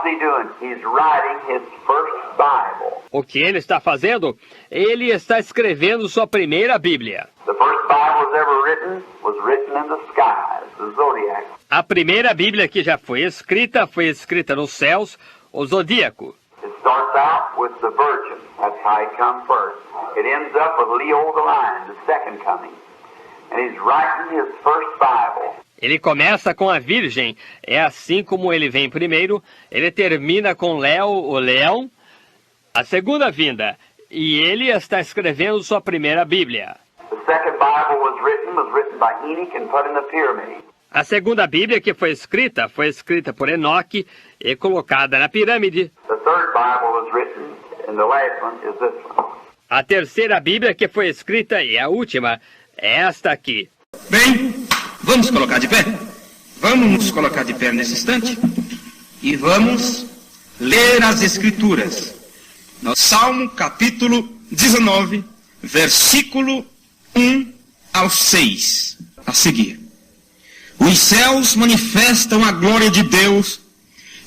he doing? He's writing his first Bible. O que ele está fazendo? Ele está escrevendo sua primeira Bíblia. The first Bible ever was written in the skies, the zodiac. A primeira Bíblia que já foi escrita nos céus, o zodíaco. It starts out with the virgin. That's how he come first. It ends up with Leo the lion, the second coming. And he's writing his first Bible. Ele começa com a Virgem, é assim como ele vem primeiro, ele termina com Léo, o leão, a segunda vinda, e ele está escrevendo sua primeira Bíblia. The second Bible was written by Enoch and put in the pyramid. A segunda Bíblia que foi escrita por Enoque e colocada na pirâmide. The third Bible was written, and the last one is this one. A terceira Bíblia que foi escrita e a última é esta aqui. Bem, vamos colocar de pé? Vamos nos colocar de pé nesse instante e vamos ler as Escrituras. No Salmo capítulo 19, versículo 1 ao 6, a seguir. Os céus manifestam a glória de Deus,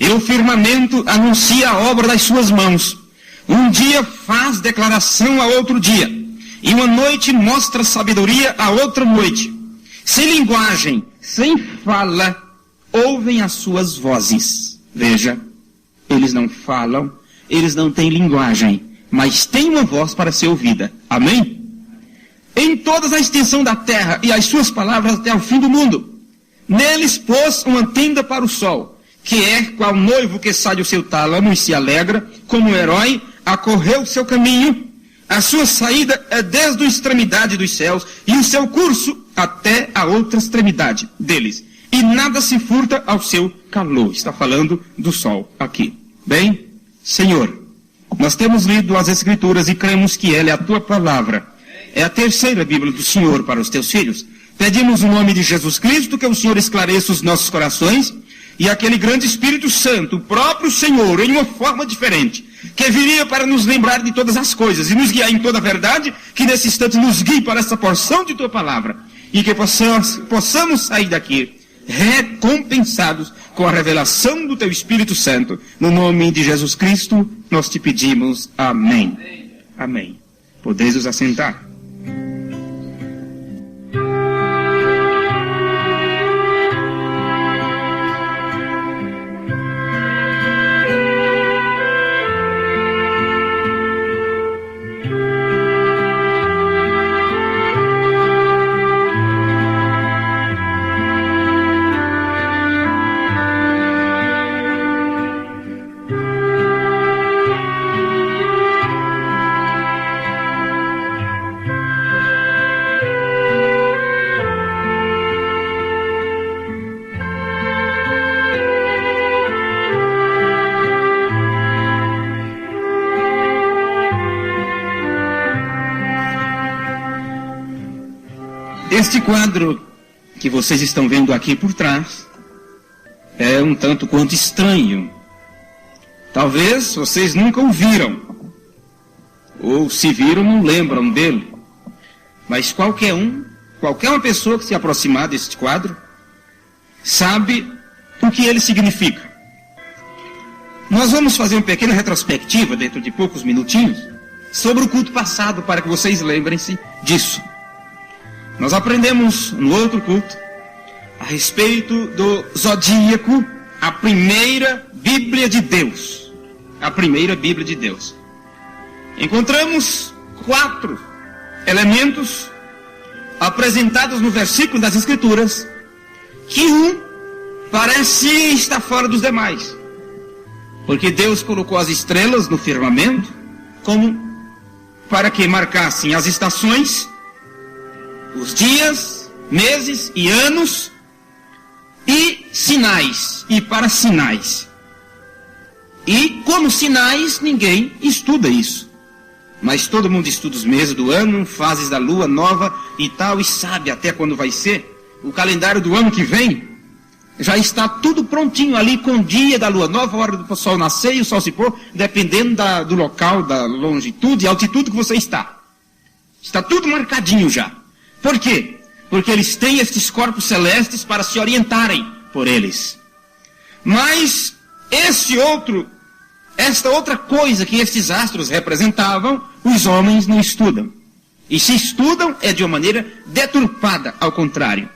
e o firmamento anuncia a obra das suas mãos. Um dia faz declaração a outro dia, e uma noite mostra sabedoria a outra noite. Sem linguagem, sem fala, ouvem as suas vozes. Veja, eles não falam, eles não têm linguagem, mas têm uma voz para ser ouvida. Amém? Em toda a extensão da terra e as suas palavras até o fim do mundo. Neles pôs uma tenda para o sol, que é qual noivo que sai do seu tálamo e se alegra, como um herói, acorreu o seu caminho. A sua saída é desde a extremidade dos céus, e o seu curso até a outra extremidade deles. E nada se furta ao seu calor. Está falando do sol aqui. Bem, Senhor, nós temos lido as Escrituras e cremos que ela é a tua palavra. É a terceira Bíblia do Senhor para os teus filhos. Pedimos no nome de Jesus Cristo que o Senhor esclareça os nossos corações e aquele grande Espírito Santo, o próprio Senhor, em uma forma diferente, que viria para nos lembrar de todas as coisas e nos guiar em toda a verdade, que nesse instante nos guie para essa porção de tua palavra e que possamos sair daqui recompensados com a revelação do teu Espírito Santo. No nome de Jesus Cristo, nós te pedimos. Amém. Amém. Podeis os assentar. Este quadro que vocês estão vendo aqui por trás é um tanto quanto estranho. Talvez vocês nunca o viram, ou se viram não lembram dele. Mas qualquer uma pessoa que se aproximar deste quadro sabe o que ele significa. Nós vamos fazer uma pequena retrospectiva dentro de poucos minutinhos sobre o culto passado para que vocês lembrem-se disso. Nós aprendemos no outro culto a respeito do zodíaco, a primeira Bíblia de Deus. A primeira Bíblia de Deus. Encontramos 4 elementos apresentados no versículo das Escrituras, que um parecia estar fora dos demais. Porque Deus colocou as estrelas no firmamento como para que marcassem as estações, os dias, meses e anos, e sinais, e para sinais. E como sinais, ninguém estuda isso. Mas todo mundo estuda os meses do ano, fases da lua nova e tal, e sabe até quando vai ser. O calendário do ano que vem já está tudo prontinho ali, com o dia da lua nova, a hora do sol nascer e o sol se pôr, dependendo do local, da longitude e altitude que você está. Está tudo marcadinho já. Por quê? Porque eles têm estes corpos celestes para se orientarem por eles. Mas esta outra coisa que estes astros representavam, os homens não estudam. E se estudam, é de uma maneira deturpada, ao contrário.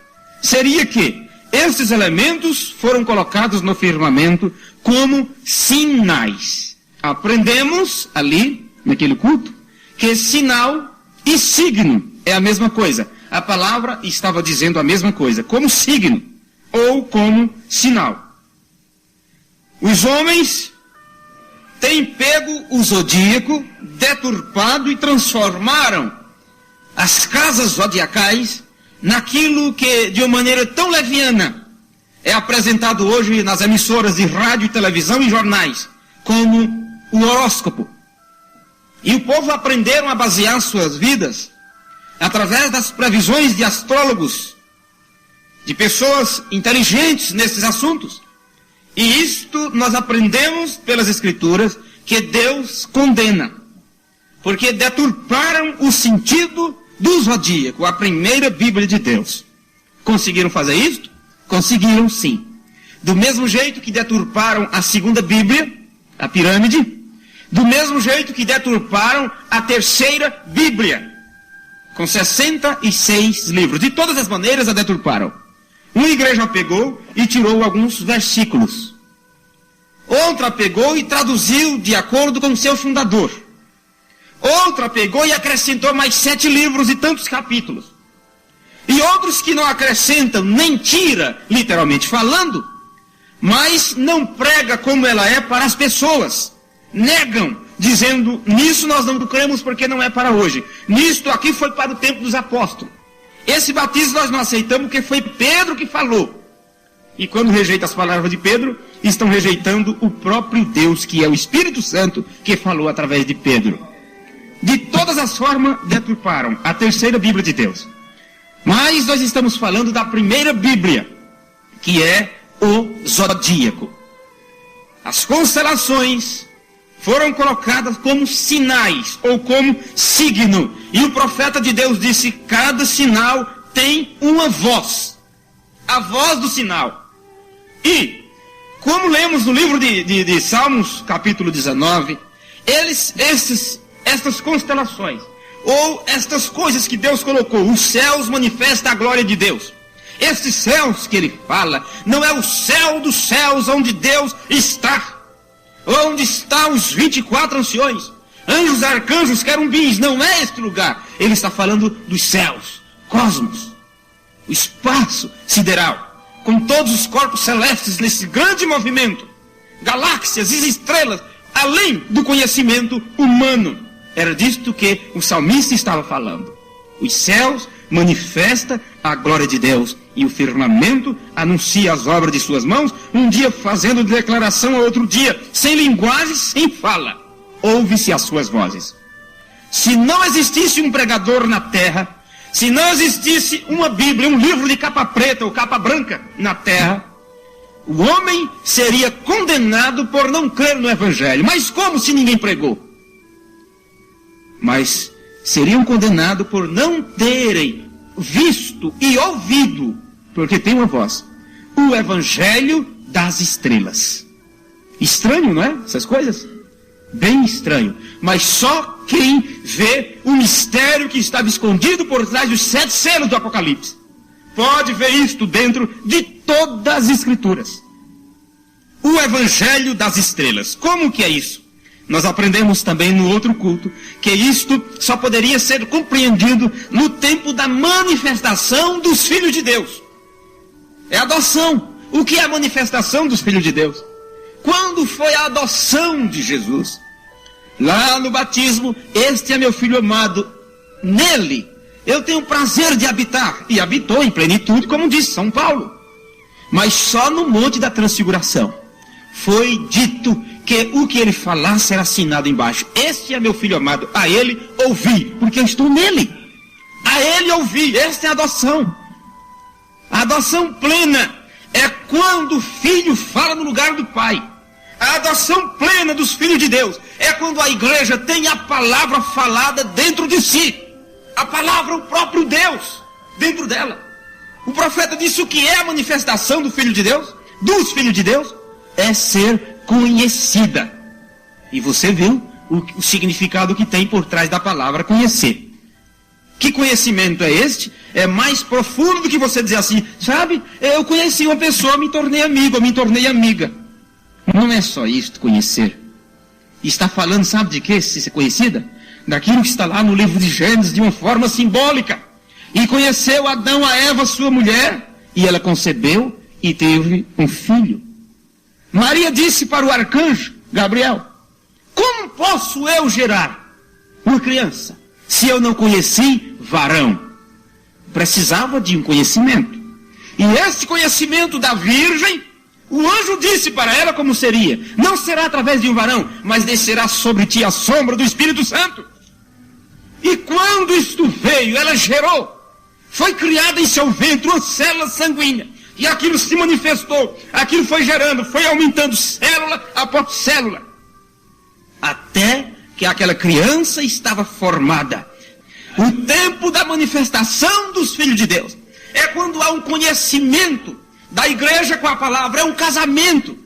Seria que estes elementos foram colocados no firmamento como sinais. Aprendemos ali, naquele culto, que sinal e signo é a mesma coisa. A palavra estava dizendo a mesma coisa, como signo ou como sinal. Os homens têm pego o zodíaco, deturpado e transformaram as casas zodiacais naquilo que, de uma maneira tão leviana, é apresentado hoje nas emissoras de rádio, televisão e jornais, como o horóscopo. E o povo aprenderam a basear suas vidas através das previsões de astrólogos, de pessoas inteligentes nesses assuntos. E isto nós aprendemos pelas Escrituras que Deus condena, porque deturparam o sentido do zodíaco, a primeira Bíblia de Deus. Conseguiram fazer isto? Conseguiram sim. Do mesmo jeito que deturparam a segunda Bíblia, a pirâmide, do mesmo jeito que deturparam a terceira Bíblia, com 66 livros. De todas as maneiras a deturparam. Uma igreja pegou e tirou alguns versículos. Outra pegou e traduziu de acordo com o seu fundador. Outra pegou e acrescentou mais 7 livros e tantos capítulos. E outros que não acrescentam, nem tira, literalmente falando, mas não prega como ela é para as pessoas. Negam, dizendo, nisso nós não cremos porque não é para hoje. Nisto aqui foi para o tempo dos apóstolos. Esse batismo nós não aceitamos porque foi Pedro que falou. E quando rejeitam as palavras de Pedro, estão rejeitando o próprio Deus, que é o Espírito Santo, que falou através de Pedro. De todas as formas, deturparam a terceira Bíblia de Deus. Mas nós estamos falando da primeira Bíblia, que é o zodíaco. As constelações foram colocadas como sinais, ou como signo. E o profeta de Deus disse, cada sinal tem uma voz. A voz do sinal. E, como lemos no livro de Salmos, capítulo 19, estas constelações, ou estas coisas que Deus colocou, os céus manifestam a glória de Deus. Estes céus que ele fala, não é o céu dos céus onde Deus está, onde estão os 24 anciões, anjos, arcanjos, querumbins, não é este lugar. Ele está falando dos céus, cosmos, o espaço sideral, com todos os corpos celestes nesse grande movimento, galáxias e estrelas, além do conhecimento humano. Era disto que o salmista estava falando. Os céus manifestam a glória de Deus, e o firmamento anuncia as obras de suas mãos, um dia fazendo declaração a outro dia, sem linguagem, sem fala. Ouve-se as suas vozes. Se não existisse um pregador na terra, se não existisse uma Bíblia, um livro de capa preta ou capa branca na terra, o homem seria condenado por não crer no Evangelho. Mas como se ninguém pregou? Mas seriam condenados por não terem visto e ouvido, porque tem uma voz, o Evangelho das estrelas. Estranho, não é? Essas coisas? Bem estranho. Mas só quem vê o mistério que estava escondido por trás dos 7 selos do Apocalipse pode ver isto dentro de todas as Escrituras. O Evangelho das estrelas. Como que é isso? Nós aprendemos também no outro culto que isto só poderia ser compreendido no tempo da manifestação dos filhos de Deus. É a adoção. O que é a manifestação dos filhos de Deus? Quando foi a adoção de Jesus? Lá no batismo, este é meu filho amado, nele eu tenho prazer de habitar. E habitou em plenitude, como diz São Paulo. Mas só no Monte da Transfiguração foi dito que o que ele falasse era assinado embaixo. Este é meu filho amado, a ele ouvi, porque eu estou nele. A ele ouvi, esta é a adoção. A adoção plena é quando o filho fala no lugar do pai. A adoção plena dos filhos de Deus é quando a igreja tem a palavra falada dentro de si. A palavra, o próprio Deus, dentro dela. O profeta disse o que é a manifestação do Filho de Deus, dos filhos de Deus. é ser conhecida. E você viu o significado que tem por trás da palavra conhecer. Que conhecimento é este? É mais profundo do que você dizer assim, sabe, eu conheci uma pessoa, me tornei amigo, eu me tornei amiga. Não é só isto, conhecer. Está falando, sabe de quê, se ser conhecida? Daquilo que está lá no livro de Gênesis, de uma forma simbólica. E conheceu Adão a Eva, sua mulher, e ela concebeu e teve um filho. Maria disse para o arcanjo Gabriel, como posso eu gerar uma criança, se eu não conheci varão? Precisava de um conhecimento. E esse conhecimento da virgem, o anjo disse para ela como seria. Não será através de um varão, mas descerá sobre ti a sombra do Espírito Santo. E quando isto veio, ela gerou. Foi criada em seu ventre uma célula sanguínea. E aquilo se manifestou. Aquilo foi gerando, foi aumentando célula após célula. Até que aquela criança estava formada. O tempo da manifestação dos filhos de Deus é quando há um conhecimento da igreja com a palavra, é um casamento.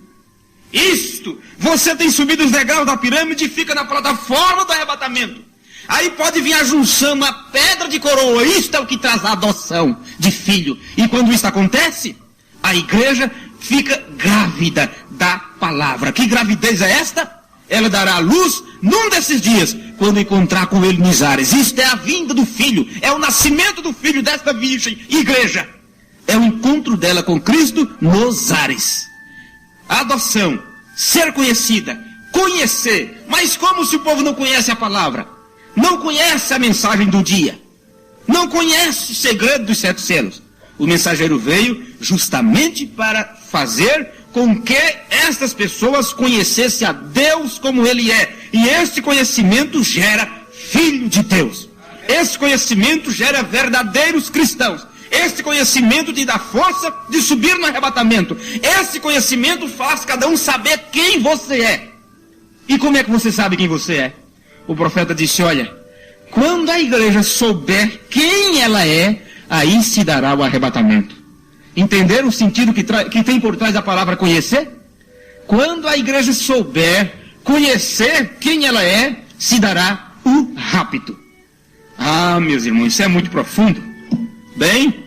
Isto, você tem subido os degraus da pirâmide e fica na plataforma do arrebatamento. Aí pode vir a junção, uma pedra de coroa. Isto é o que traz a adoção de filho. E quando isso acontece, a igreja fica grávida da palavra. Que gravidez é esta? Ela dará à luz num desses dias, quando encontrar com ele nos ares. Isto é a vinda do filho, é o nascimento do filho desta virgem, igreja. É o encontro dela com Cristo nos ares. A adoção, ser conhecida, conhecer. Mas como se o povo não conhece a palavra? Não conhece a mensagem do dia? Não conhece o segredo dos 7 selos? O mensageiro veio justamente para fazer com que estas pessoas conhecessem a Deus como Ele é. E este conhecimento gera filho de Deus. Esse conhecimento gera verdadeiros cristãos. Esse conhecimento te dá força de subir no arrebatamento. Esse conhecimento faz cada um saber quem você é. E como é que você sabe quem você é? O profeta disse, olha, quando a igreja souber quem ela é, aí se dará o arrebatamento. Entender o sentido que tem por trás da palavra conhecer? Quando a igreja souber conhecer quem ela é, se dará o rapto. Ah, meus irmãos, isso é muito profundo. Bem,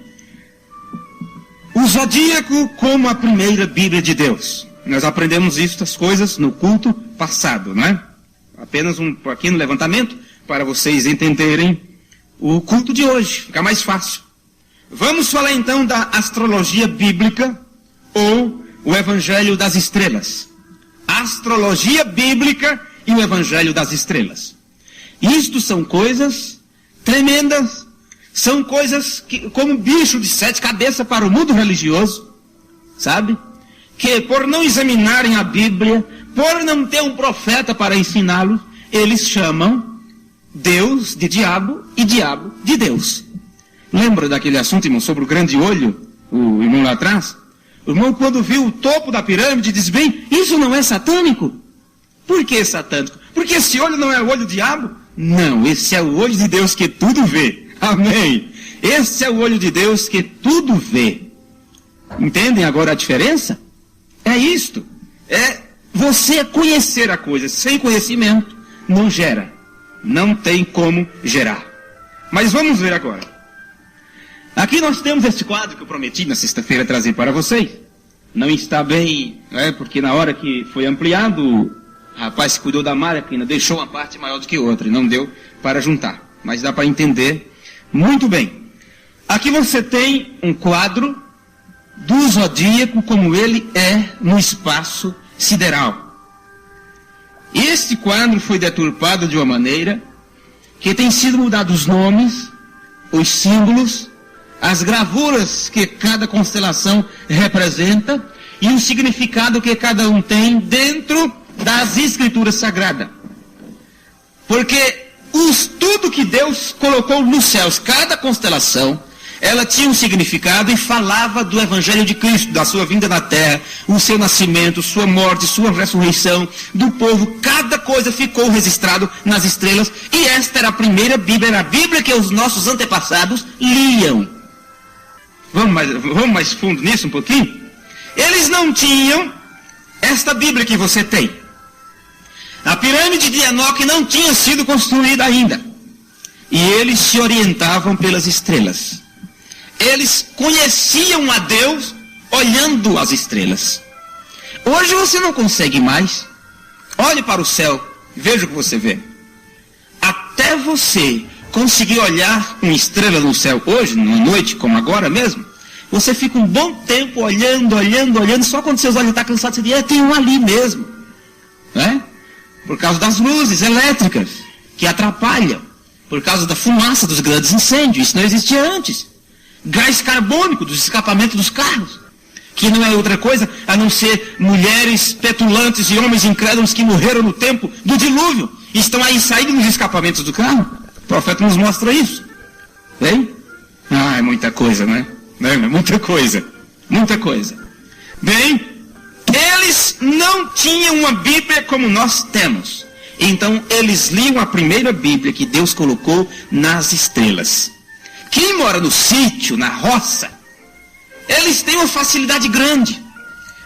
o zodíaco como a primeira Bíblia de Deus. Nós aprendemos estas coisas no culto passado, não é? Apenas um pequeno levantamento para vocês entenderem o culto de hoje, fica mais fácil. Vamos falar então da astrologia bíblica ou o Evangelho das Estrelas. Astrologia bíblica e o Evangelho das Estrelas. Isto são coisas tremendas, são coisas que, como bicho de 7 cabeças para o mundo religioso, sabe? Que por não examinarem a Bíblia, por não ter um profeta para ensiná-los, eles chamam Deus de diabo e diabo de Deus. Lembra daquele assunto, irmão, sobre o grande olho, o irmão lá atrás? O irmão, quando viu o topo da pirâmide, diz bem, isso não é satânico? Por que satânico? Porque esse olho não é o olho do diabo? Não, esse é o olho de Deus que tudo vê. Amém. Esse é o olho de Deus que tudo vê. Entendem agora a diferença? É isto. É você conhecer a coisa. Sem conhecimento, não gera. Não tem como gerar. Mas vamos ver agora. Aqui nós temos este quadro que eu prometi na sexta-feira trazer para vocês. Não está bem, porque na hora que foi ampliado, o rapaz que cuidou da máquina deixou uma parte maior do que outra e não deu para juntar. Mas dá para entender muito bem. Aqui você tem um quadro do zodíaco como ele é no espaço sideral. Este quadro foi deturpado de uma maneira que tem sido mudado os nomes, os símbolos, as gravuras que cada constelação representa e o significado que cada um tem dentro das escrituras sagradas. Porque tudo que Deus colocou nos céus, cada constelação, ela tinha um significado e falava do Evangelho de Cristo, da sua vinda na terra, o seu nascimento, sua morte, sua ressurreição, do povo. Cada coisa ficou registrado nas estrelas. E esta era a primeira Bíblia, era a Bíblia que os nossos antepassados liam. Vamos mais fundo nisso um pouquinho? Eles não tinham esta Bíblia que você tem. A pirâmide de Enoque não tinha sido construída ainda. E eles se orientavam pelas estrelas. Eles conheciam a Deus olhando as estrelas. Hoje você não consegue mais. Olhe para o céu, veja o que você vê. Até você conseguir olhar uma estrela no céu hoje, numa noite como agora mesmo, você fica um bom tempo olhando, só quando seus olhos estão cansados, você diz, tem um ali mesmo. Né? Por causa das luzes elétricas, que atrapalham. Por causa da fumaça dos grandes incêndios, isso não existia antes. Gás carbônico dos escapamentos dos carros, que não é outra coisa a não ser mulheres petulantes e homens incrédulos que morreram no tempo do dilúvio, e estão aí saindo nos escapamentos do carro. O profeta nos mostra isso. Bem? É muita coisa, né? Muita coisa. Muita coisa. Bem, eles não tinham uma Bíblia como nós temos. Então, eles liam a primeira Bíblia que Deus colocou nas estrelas. Quem mora no sítio, na roça, eles têm uma facilidade grande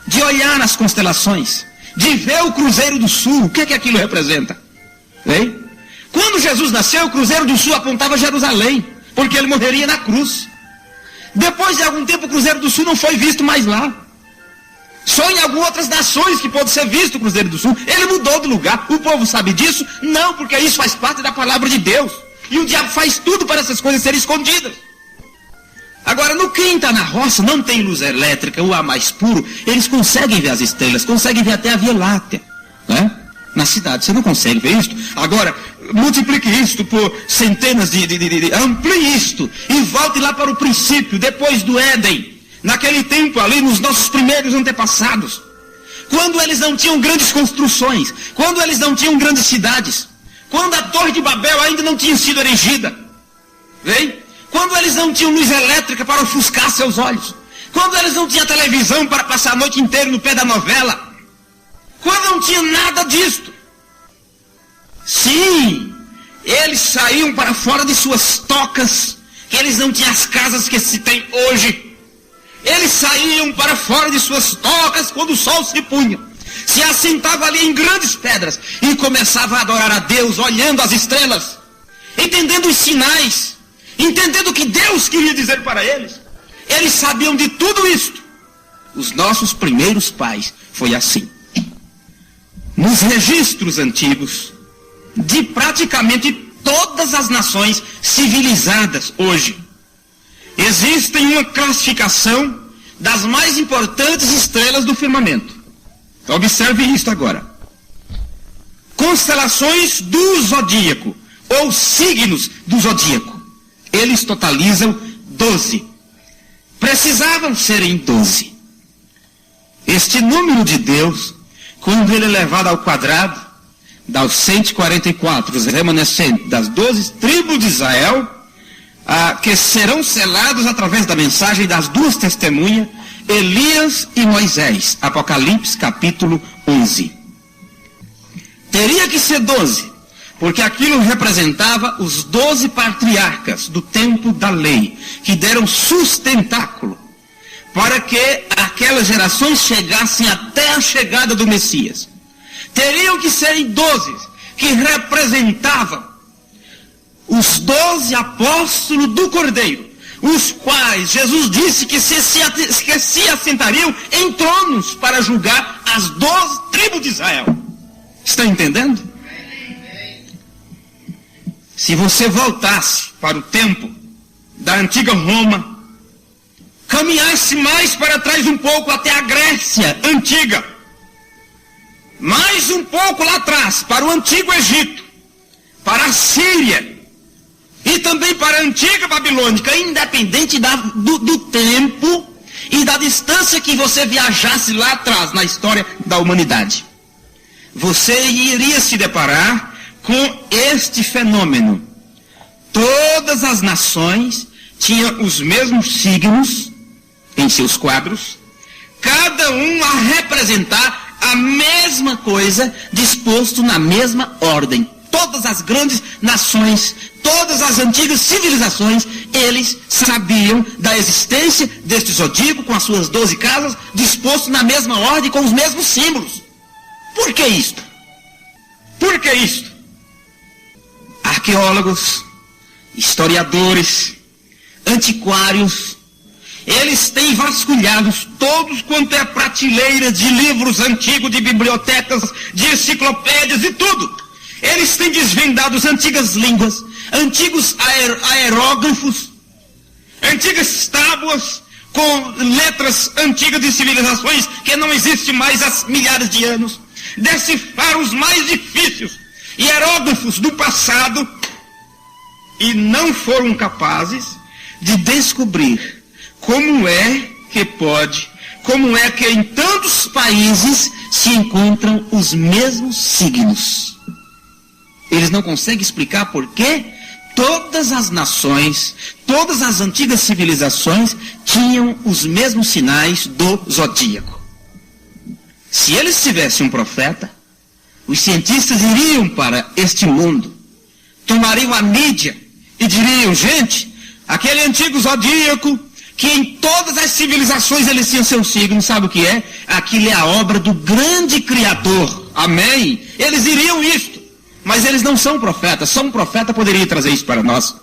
de olhar nas constelações, de ver o Cruzeiro do Sul. O que é que aquilo representa? Bem? Quando Jesus nasceu, o Cruzeiro do Sul apontava Jerusalém, porque ele morreria na cruz. Depois de algum tempo, o Cruzeiro do Sul não foi visto mais lá. Só em algumas outras nações que pode ser visto o Cruzeiro do Sul. Ele mudou de lugar. O povo sabe disso? Não, porque isso faz parte da palavra de Deus. E o diabo faz tudo para essas coisas serem escondidas. Agora, no quem está na roça, não tem luz elétrica, o ar mais puro, eles conseguem ver as estrelas, conseguem ver até a Via Láctea. Né? Na cidade, você não consegue ver isto. Agora, multiplique isto por centenas amplie isto e volte lá para o princípio, depois do Éden. Naquele tempo ali, nos nossos primeiros antepassados, quando eles não tinham grandes construções, quando eles não tinham grandes cidades, quando a Torre de Babel ainda não tinha sido erigida, vem? Quando eles não tinham luz elétrica para ofuscar seus olhos, quando eles não tinham televisão para passar a noite inteira no pé da novela, quando não tinha nada disto, sim, eles saíam para fora de suas tocas, que eles não tinham as casas que se tem hoje. Eles saíam para fora de suas tocas quando o sol se punha. Se assentava ali em grandes pedras e começava a adorar a Deus, olhando as estrelas, entendendo os sinais, entendendo o que Deus queria dizer para eles. Eles sabiam de tudo isto. Os nossos primeiros pais foi assim. Nos registros antigos de praticamente todas as nações civilizadas hoje, existem uma classificação das mais importantes estrelas do firmamento. Observe isto agora. Constelações do zodíaco, ou signos do zodíaco. Eles totalizam 12. Precisavam serem 12. Este número de Deus, quando ele é levado ao quadrado, dá os 144, os remanescentes das 12 tribos de Israel, que serão selados através da mensagem das duas testemunhas, Elias e Moisés. Apocalipse capítulo 11. Teria que ser 12, porque aquilo representava os 12 patriarcas do tempo da lei, que deram sustentáculo para que aquelas gerações chegassem até a chegada do Messias. Teriam que serem 12, que representavam os 12 apóstolos do Cordeiro, os quais Jesus disse que se assentariam em tronos para julgar as 12 tribos de Israel. Está entendendo? Se você voltasse para o tempo da antiga Roma, caminhasse mais para trás um pouco até a Grécia antiga, mais um pouco lá atrás para o antigo Egito, para a Síria, e também para a antiga Babilônica, independente do tempo e da distância que você viajasse lá atrás na história da humanidade, você iria se deparar com este fenômeno. Todas as nações tinham os mesmos signos em seus quadros, cada um a representar a mesma coisa, disposto na mesma ordem. Todas as grandes nações todas as antigas civilizações, eles sabiam da existência deste zodíaco com as suas 12 casas, disposto na mesma ordem, com os mesmos símbolos. Por que isto? Por que isto? Arqueólogos, historiadores, antiquários, eles têm vasculhado todos quanto é prateleira de livros antigos, de bibliotecas, de enciclopédias e tudo. Eles têm desvendado as antigas línguas, antigos aerógrafos, antigas tábuas com letras antigas de civilizações que não existem mais há milhares de anos. Decifrar os mais difíceis hieróglifos do passado e não foram capazes de descobrir como é que em tantos países se encontram os mesmos signos. Eles não conseguem explicar por que todas as nações, todas as antigas civilizações tinham os mesmos sinais do zodíaco. Se eles tivessem um profeta, os cientistas iriam para este mundo, tomariam a mídia e diriam: gente, aquele antigo zodíaco, que em todas as civilizações eles tinham seu signo, sabe o que é? Aquilo é a obra do grande Criador. Amém? Eles iriam isto, mas eles não são profetas. Só um profeta poderia trazer isso para nós.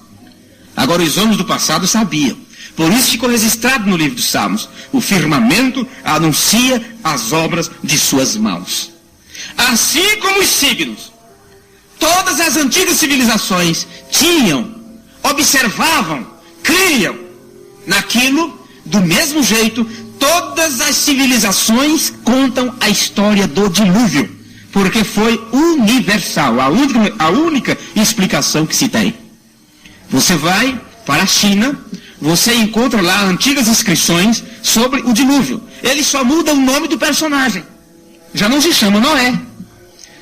Agora, os homens do passado sabiam. Por isso ficou registrado no livro dos Salmos: o firmamento anuncia as obras de suas mãos. Assim como os signos, todas as antigas civilizações tinham, observavam, criam naquilo. Do mesmo jeito, todas as civilizações contam a história do dilúvio, porque foi universal, a única explicação que se tem. Você vai para a China, você encontra lá antigas inscrições sobre o dilúvio. Ele só muda o nome do personagem. Já não se chama Noé.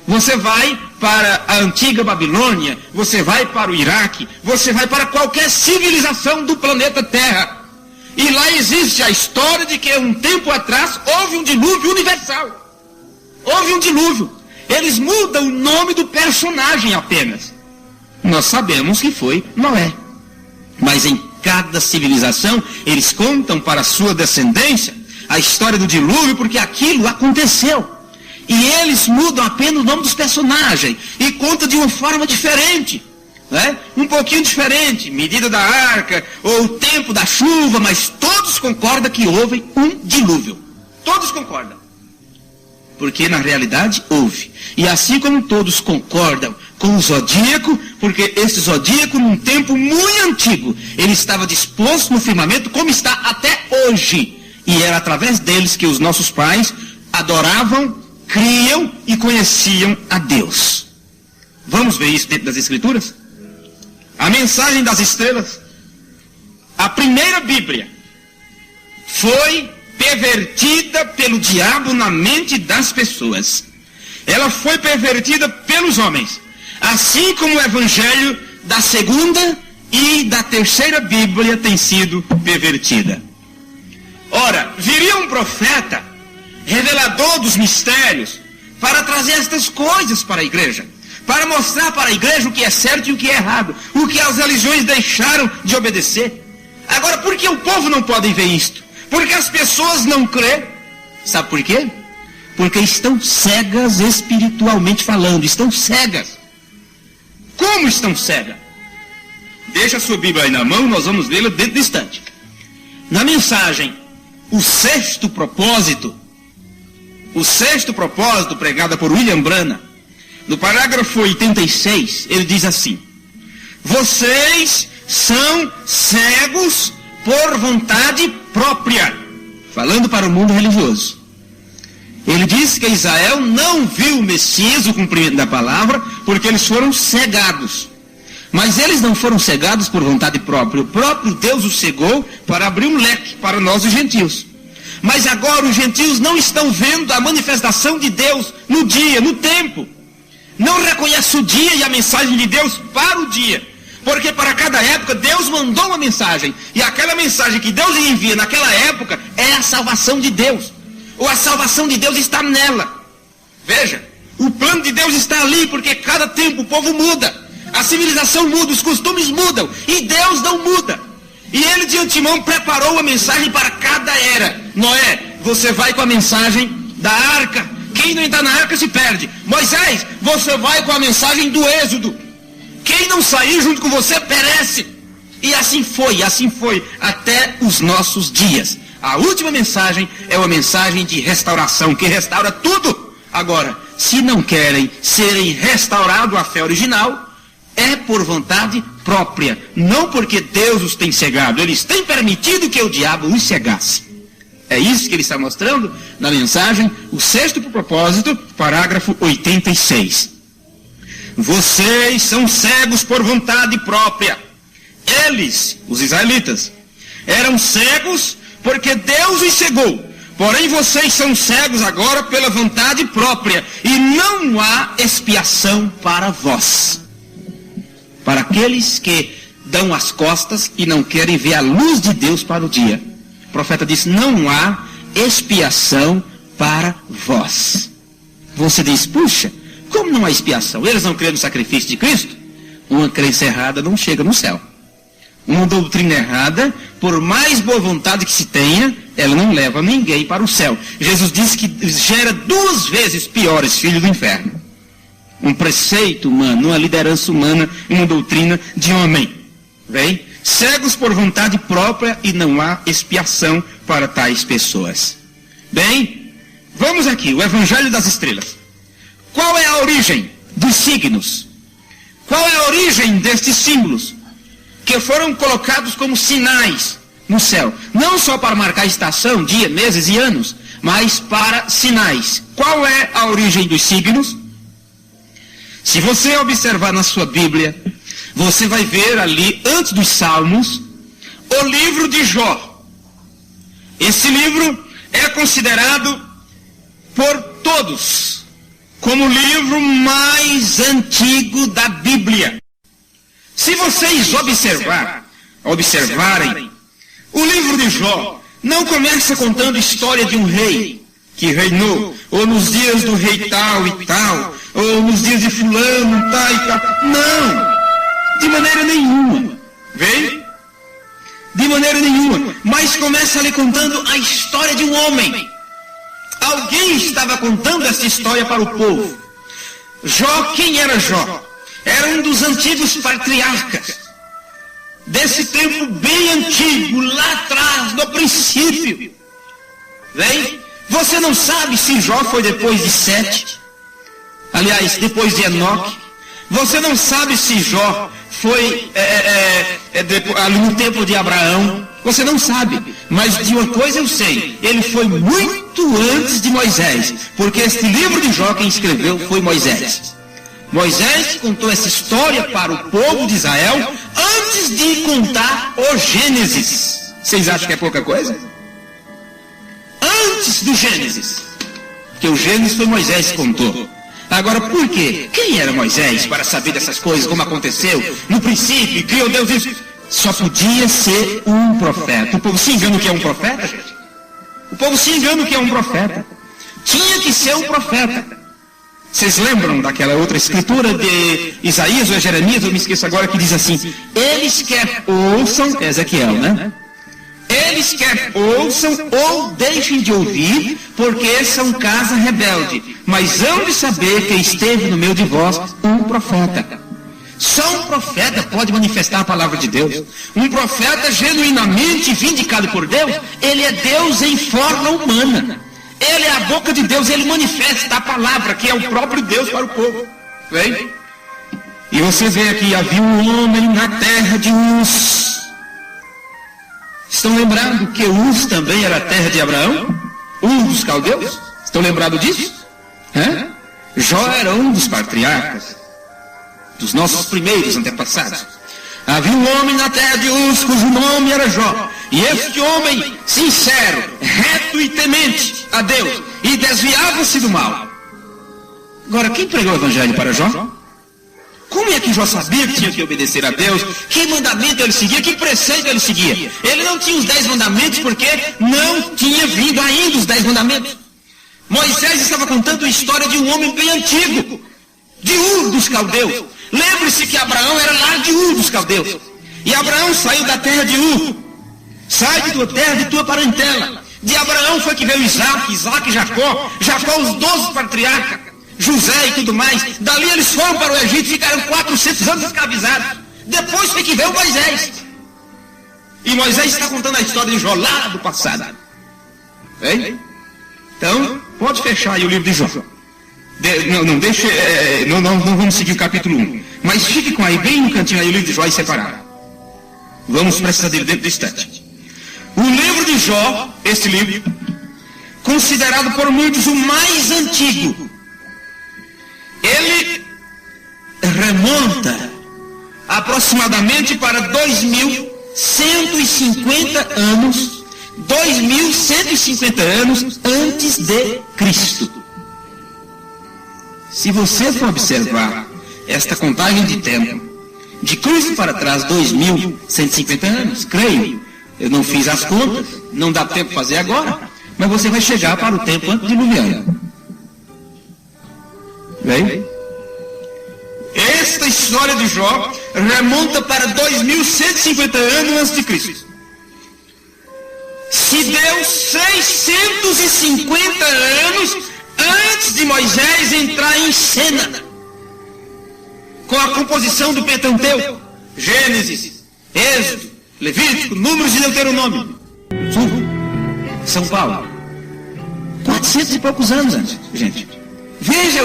Você vai para a antiga Babilônia, você vai para o Iraque, você vai para qualquer civilização do planeta Terra. E lá existe a história de que um tempo atrás houve um dilúvio universal. Houve um dilúvio. Eles mudam o nome do personagem apenas. Nós sabemos que foi Noé. Mas em cada civilização, eles contam para a sua descendência a história do dilúvio, porque aquilo aconteceu. E eles mudam apenas o nome dos personagens e contam de uma forma diferente, né? Um pouquinho diferente, medida da arca ou o tempo da chuva, mas todos concordam que houve um dilúvio. Todos concordam. Porque na realidade houve. E assim como todos concordam com o zodíaco, porque esse zodíaco num tempo muito antigo, ele estava disposto no firmamento como está até hoje. E era através deles que os nossos pais adoravam, criam e conheciam a Deus. Vamos ver isso dentro das Escrituras? A mensagem das estrelas, a primeira Bíblia, foi pervertida pelo diabo na mente das pessoas. Ela foi pervertida pelos homens, assim como o evangelho da segunda e da terceira Bíblia tem sido pervertida. Ora, viria um profeta, revelador dos mistérios, para trazer estas coisas para a igreja, para mostrar para a igreja o que é certo e o que é errado, o que as religiões deixaram de obedecer. Agora, por que o povo não pode ver isto? Porque as pessoas não crêem. Sabe por quê? Porque estão cegas espiritualmente falando, estão cegas. Como estão cegas? Deixa a sua Bíblia aí na mão, nós vamos lê-la dentro do instante. Na mensagem, o sexto propósito pregada por William Branham, no parágrafo 86, ele diz assim: vocês são cegos por vontade própria, falando para o mundo religioso. Ele diz que Israel não viu o Messias, o cumprimento da palavra, porque eles foram cegados. Mas eles não foram cegados por vontade própria. O próprio Deus os cegou para abrir um leque para nós, os gentios. Mas agora os gentios não estão vendo a manifestação de Deus no dia, no tempo. Não reconhecem o dia e a mensagem de Deus para o dia. Porque para cada época Deus mandou uma mensagem. E aquela mensagem que Deus envia naquela época é a salvação de Deus. Ou a salvação de Deus está nela. Veja, o plano de Deus está ali, porque cada tempo o povo muda. A civilização muda, os costumes mudam, e Deus não muda. E ele de antemão preparou a mensagem para cada era. Noé, você vai com a mensagem da arca. Quem não entrar na arca se perde. Moisés, você vai com a mensagem do êxodo. Quem não sair junto com você perece. E assim foi até os nossos dias. A última mensagem é uma mensagem de restauração, que restaura tudo. Agora, se não querem serem restaurados à fé original, é por vontade própria, não porque Deus os tem cegado. Eles têm permitido que o diabo os cegasse. É isso que ele está mostrando na mensagem, o sexto propósito, parágrafo 86. Vocês são cegos por vontade própria. Eles, os israelitas, eram cegos porque Deus os cegou. Porém, vocês são cegos agora pela vontade própria. E não há expiação para vós. Para aqueles que dão as costas e não querem ver a luz de Deus para o dia. O profeta diz, não há expiação para vós. Você diz, puxa, como não há expiação? Eles não creem no sacrifício de Cristo? Uma crença errada não chega no céu. Uma doutrina errada, por mais boa vontade que se tenha, ela não leva ninguém para o céu. Jesus disse que gera 2 vezes piores filhos do inferno. Um preceito humano, uma liderança humana, uma doutrina de homem. Vem? Cegos por vontade própria e não há expiação para tais pessoas. Bem, vamos aqui, o Evangelho das Estrelas. Qual é a origem dos signos? Qual é a origem destes símbolos? Que foram colocados como sinais no céu. Não só para marcar estação, dia, meses e anos, mas para sinais. Qual é a origem dos signos? Se você observar na sua Bíblia, você vai ver ali, antes dos Salmos, o livro de Jó. Esse livro é considerado por todos como o livro mais antigo da Bíblia. Se vocês observarem, o livro de Jó não começa contando a história de um rei que reinou, ou nos dias do rei tal e tal, ou nos dias de fulano, tal e tal. Não! De maneira nenhuma. Vem? De maneira nenhuma. Mas começa ali contando a história de um homem. Alguém estava contando essa história para o povo. Jó, quem era Jó? Era um dos antigos patriarcas. Desse tempo bem antigo, lá atrás, no princípio. Vem? Você não sabe se Jó foi depois de Sete. Aliás, depois de Enoque. Você não sabe se Jó foi ali no tempo de Abraão. Você não sabe. Mas de uma coisa eu sei. Ele foi muito antes de Moisés. Porque este livro de Jó quem escreveu foi Moisés. Moisés contou essa história para o povo de Israel antes de contar o Gênesis. Vocês acham que é pouca coisa? Antes do Gênesis. Porque o Gênesis foi Moisés que contou. Agora, por quê? Quem era Moisés para saber dessas coisas, como aconteceu? No princípio, criou Deus isso. Só podia ser um profeta. O povo se engana que é um profeta, gente? O povo se engana que é um profeta. Tinha que ser um profeta. Vocês lembram daquela outra escritura de Isaías ou é Jeremias, eu me esqueço agora, que diz assim, eles quer ouçam, é Ezequiel, né? Eles quer ouçam ou deixem de ouvir, porque são casa rebelde, mas hão de saber que esteve no meio de vós um profeta. Só um profeta pode manifestar a palavra de Deus. Um profeta genuinamente vindicado por Deus, ele é Deus em forma humana. Ele é a boca de Deus, ele manifesta a palavra, que é o próprio Deus para o povo. Vem? E você vê aqui, havia um homem na terra de Uz. Estão lembrados que Uz também era a terra de Abraão? Uz dos caldeus? Estão lembrados disso? Jó era um dos patriarcas, dos nossos primeiros antepassados. Havia um homem na terra de Uz, cujo nome era Jó. E este homem, sincero, reto e temente a Deus, e desviava-se do mal. Agora, quem pregou o evangelho para Jó? Como é que Jó sabia que tinha que obedecer a Deus? Que mandamento ele seguia? Que preceito ele seguia? Ele não tinha os 10 mandamentos porque não tinha vindo ainda os 10 mandamentos. Moisés estava contando a história de um homem bem antigo, de Ur dos caldeus. Lembre-se que Abraão era lá de Ur dos caldeus. E Abraão saiu da terra de Ur. Sai de tua terra, de tua parentela. De Abraão foi que veio Isaac e Jacó. Jacó, os 12 patriarcas. José e tudo mais. Dali eles foram para o Egito e ficaram 400 anos escravizados. Depois foi que veio Moisés. E Moisés está contando a história de Jó lá do passado. Hein? Então, pode fechar aí o livro de Jó. Não vamos seguir o capítulo 1. Mas fique com aí, bem no cantinho aí, o livro de Jó aí separado. Vamos precisar dele dentro do estante. O livro de Jó, este livro, considerado por muitos o mais antigo, ele remonta aproximadamente para 2150 anos, 2150 anos antes de Cristo. Se você for observar esta contagem de tempo, de Cristo para trás, 2150 anos, creio, eu não fiz as contas, não dá tempo de fazer agora, mas você vai chegar para o tempo antediluviano. Bem? Esta história de Jó remonta para 2150 anos antes de Cristo. Se deu 650 anos antes de Moisés entrar em cena, com a composição do Pentateuco, Gênesis, Êxodo, Levítico, Números e Deuteronômio. São Paulo. 400 e poucos anos antes, gente. Veja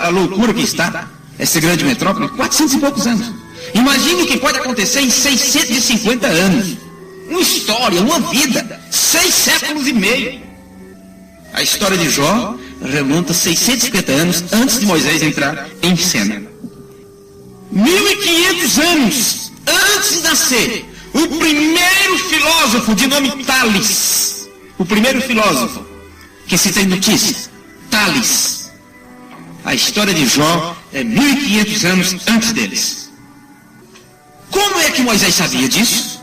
a loucura que está essa grande metrópole, 400 e poucos anos. Imagine o que pode acontecer em 650 anos. Uma história, uma vida, 6 séculos e meio. A história de Jó remonta 650 anos antes de Moisés entrar em cena. 1500 anos antes de nascer, o primeiro filósofo de nome Tales, o primeiro filósofo que se tem notícia, Tales. A história de Jó é 1500 anos antes deles. Como é que Moisés sabia disso?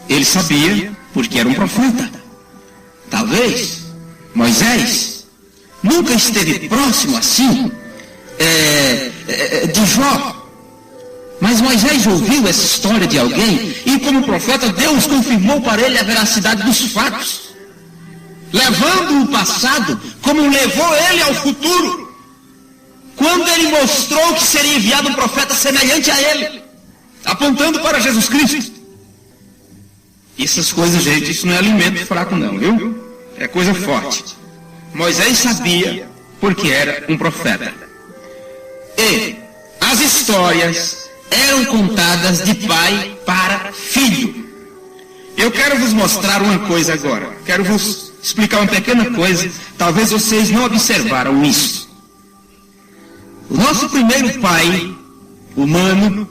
Ele sabia porque era um profeta. Talvez Moisés nunca esteve próximo assim de Jó. Mas Moisés ouviu essa história de alguém e, como profeta, Deus confirmou para ele a veracidade dos fatos, levando o passado como levou ele ao futuro, quando ele mostrou que seria enviado um profeta semelhante a ele, apontando para Jesus Cristo. Essas coisas, gente, isso não é alimento fraco não, viu? É coisa forte. Moisés sabia porque era um profeta. E as histórias eram contadas de pai para filho. Eu quero vos mostrar uma coisa agora. Quero vos explicar uma pequena coisa. Talvez vocês não observaram isso. O nosso primeiro pai humano,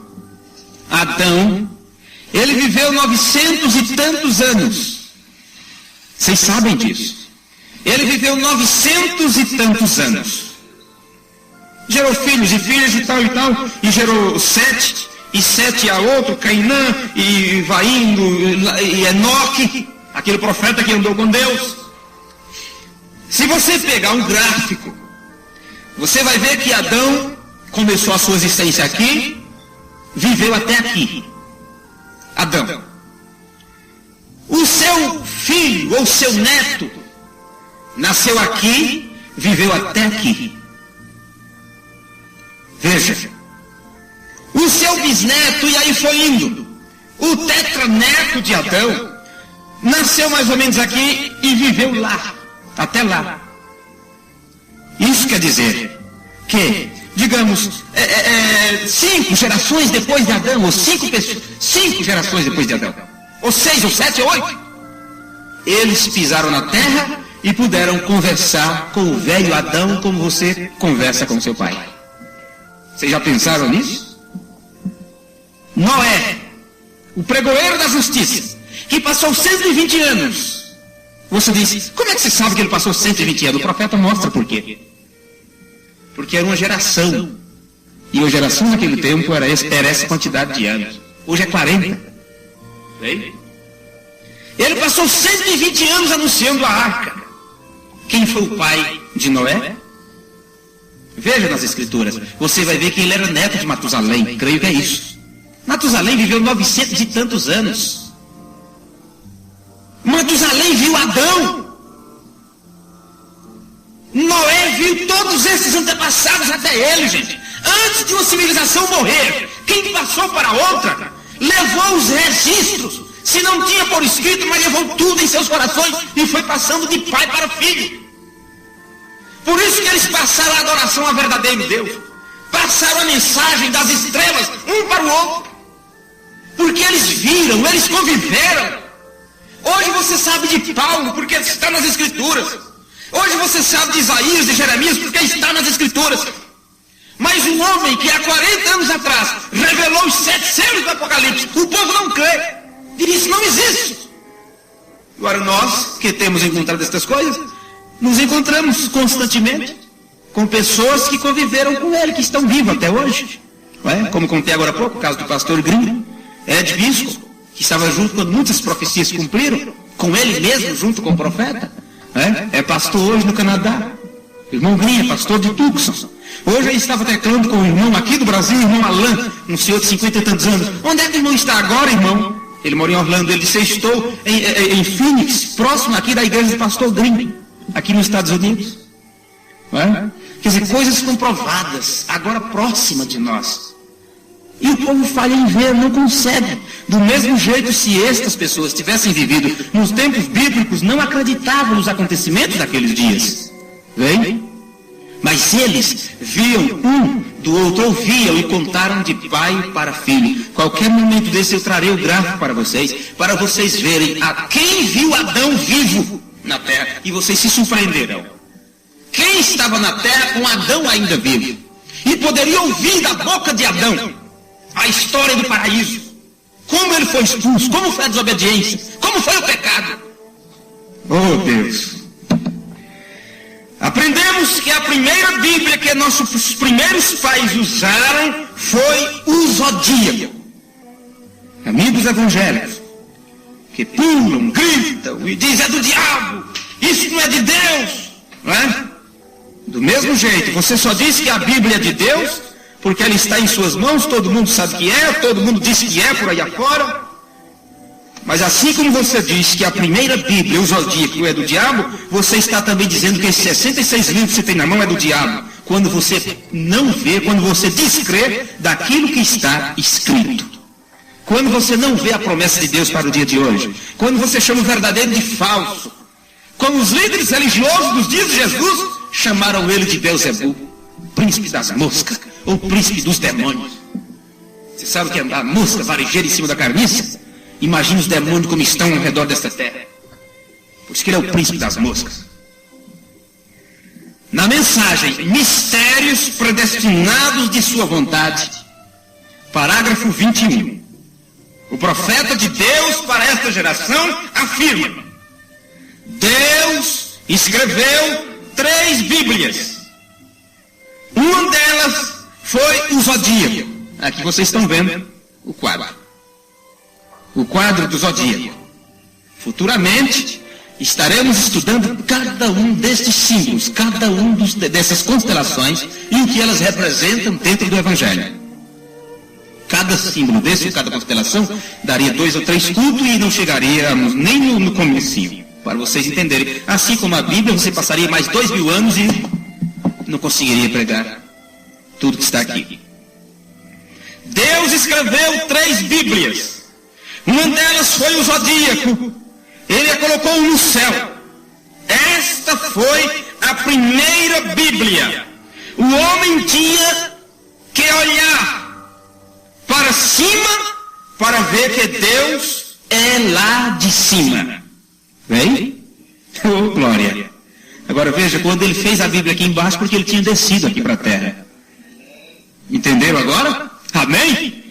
Adão, ele viveu 900 e tantos anos. Vocês sabem disso. Ele viveu 900 e tantos anos. Gerou filhos e filhas e tal, e gerou Sete, e Sete a outro, Cainã, e vai indo, e Enoque, aquele profeta que andou com Deus. Se você pegar um gráfico, você vai ver que Adão começou a sua existência aqui, viveu até aqui. Adão. O seu filho ou seu neto nasceu aqui, viveu até aqui. Veja. O seu bisneto, e aí foi indo. O tetraneto de Adão nasceu mais ou menos aqui e viveu lá, até lá. Isso quer dizer que, digamos, 5 gerações depois de Adão, ou 5 gerações depois de Adão, ou 6, ou 7, ou 8, eles pisaram na terra e puderam conversar com o velho Adão como você conversa com seu pai. Vocês já pensaram nisso? Noé, o pregoeiro da justiça, que passou 120 anos. Você diz, como é que você sabe que ele passou 120 anos? O profeta mostra por quê. Porque era uma geração. E a geração naquele tempo era essa quantidade de anos. Hoje é 40. Bem? Ele passou 120 anos anunciando a arca. Quem foi o pai de Noé? Veja nas Escrituras, você vai ver que ele era neto de Matusalém, creio que é isso. Matusalém viveu 900 e tantos anos. Matusalém viu Adão. Noé viu todos esses antepassados até ele, gente. Antes de uma civilização morrer, quem passou para outra, levou os registros. Se não tinha por escrito, mas levou tudo em seus corações e foi passando de pai para filho. Por isso que eles passaram a adoração ao verdadeiro Deus. Passaram a mensagem das estrelas um para o outro. Porque eles viram, eles conviveram. Hoje você sabe de Paulo, porque está nas Escrituras. Hoje você sabe de Isaías e Jeremias, porque está nas Escrituras. Mas um homem que há 40 anos atrás revelou os 7 selos do Apocalipse, o povo não crê. Diria, isso não existe. Agora nós, que temos encontrado estas coisas, nos encontramos constantemente com pessoas que conviveram com ele, que estão vivos até hoje. Não é? Como contei agora há pouco, o caso do pastor Grimm, Ed Bisco, que estava junto quando muitas profecias se cumpriram, com ele mesmo, junto com o profeta. É pastor hoje no Canadá. O irmão Grimm é pastor de Tucson. Hoje ele estava teclando com o irmão aqui do Brasil, o irmão Alain, um senhor de 50 e tantos anos. Onde é que o irmão está agora, irmão? Ele mora em Orlando. Ele disse, estou em Phoenix, próximo aqui da igreja do pastor Grimm, aqui nos Estados Unidos. Quer dizer, coisas comprovadas, agora próximas de nós. E o povo falha em ver, não consegue. Do mesmo jeito, se estas pessoas tivessem vivido nos tempos bíblicos, não acreditavam nos acontecimentos daqueles dias. Vem? Mas eles viam um do outro, ouviam e contaram de pai para filho. Qualquer momento desse eu trarei o gráfico para vocês verem a quem viu Adão vivo na terra. E vocês se surpreenderão. Quem estava na terra com Adão ainda vivo? E poderia ouvir da boca de Adão a história do paraíso. Como ele foi expulso, como foi a desobediência, como foi o pecado. Oh Deus! Aprendemos que a primeira Bíblia que nossos primeiros pais usaram foi o Zodíaco. Amigos evangélicos, que pulam, gritam e dizem, é do diabo, isso não é de Deus, não é? Do mesmo jeito, você só diz que a Bíblia é de Deus, porque ela está em suas mãos, todo mundo sabe que é, todo mundo diz que é por aí afora. Mas assim como você diz que a primeira Bíblia, o Zodíaco, é do diabo, você está também dizendo que esses 66 livros que você tem na mão é do diabo. Quando você não vê, quando você descrê daquilo que está escrito. Quando você não vê a promessa de Deus para o dia de hoje. Quando você chama o verdadeiro de falso. Como os líderes religiosos dos dias de Jesus chamaram ele de Beelzebul, príncipe das moscas, ou príncipe dos demônios. Você sabe que a mosca varejeira em cima da carniça? Imagina os demônios como estão ao redor desta terra. Por isso que ele é o príncipe das moscas. Na mensagem, mistérios predestinados de sua vontade, parágrafo 21. O profeta de Deus para esta geração afirma: Deus escreveu 3 Bíblias. Uma delas foi o Zodíaco. Aqui vocês estão vendo o quadro. O quadro do Zodíaco. Futuramente, estaremos estudando cada um destes símbolos, cada um dessas constelações e o que elas representam dentro do Evangelho. Cada símbolo desse, cada constelação, daria 2 ou 3 cultos e não chegaríamos nem no comecinho, para vocês entenderem. Assim como a Bíblia, você passaria mais 2000 anos e não conseguiria pregar tudo que está aqui. Deus escreveu 3 Bíblias. Uma delas foi o Zodíaco. Ele a colocou no céu. Esta foi a primeira Bíblia. O homem tinha que olhar para cima para ver que Deus é lá de cima. Vem? Oh, glória. Agora veja, quando ele fez a Bíblia aqui embaixo, porque ele tinha descido aqui para a terra. Entenderam agora? Amém?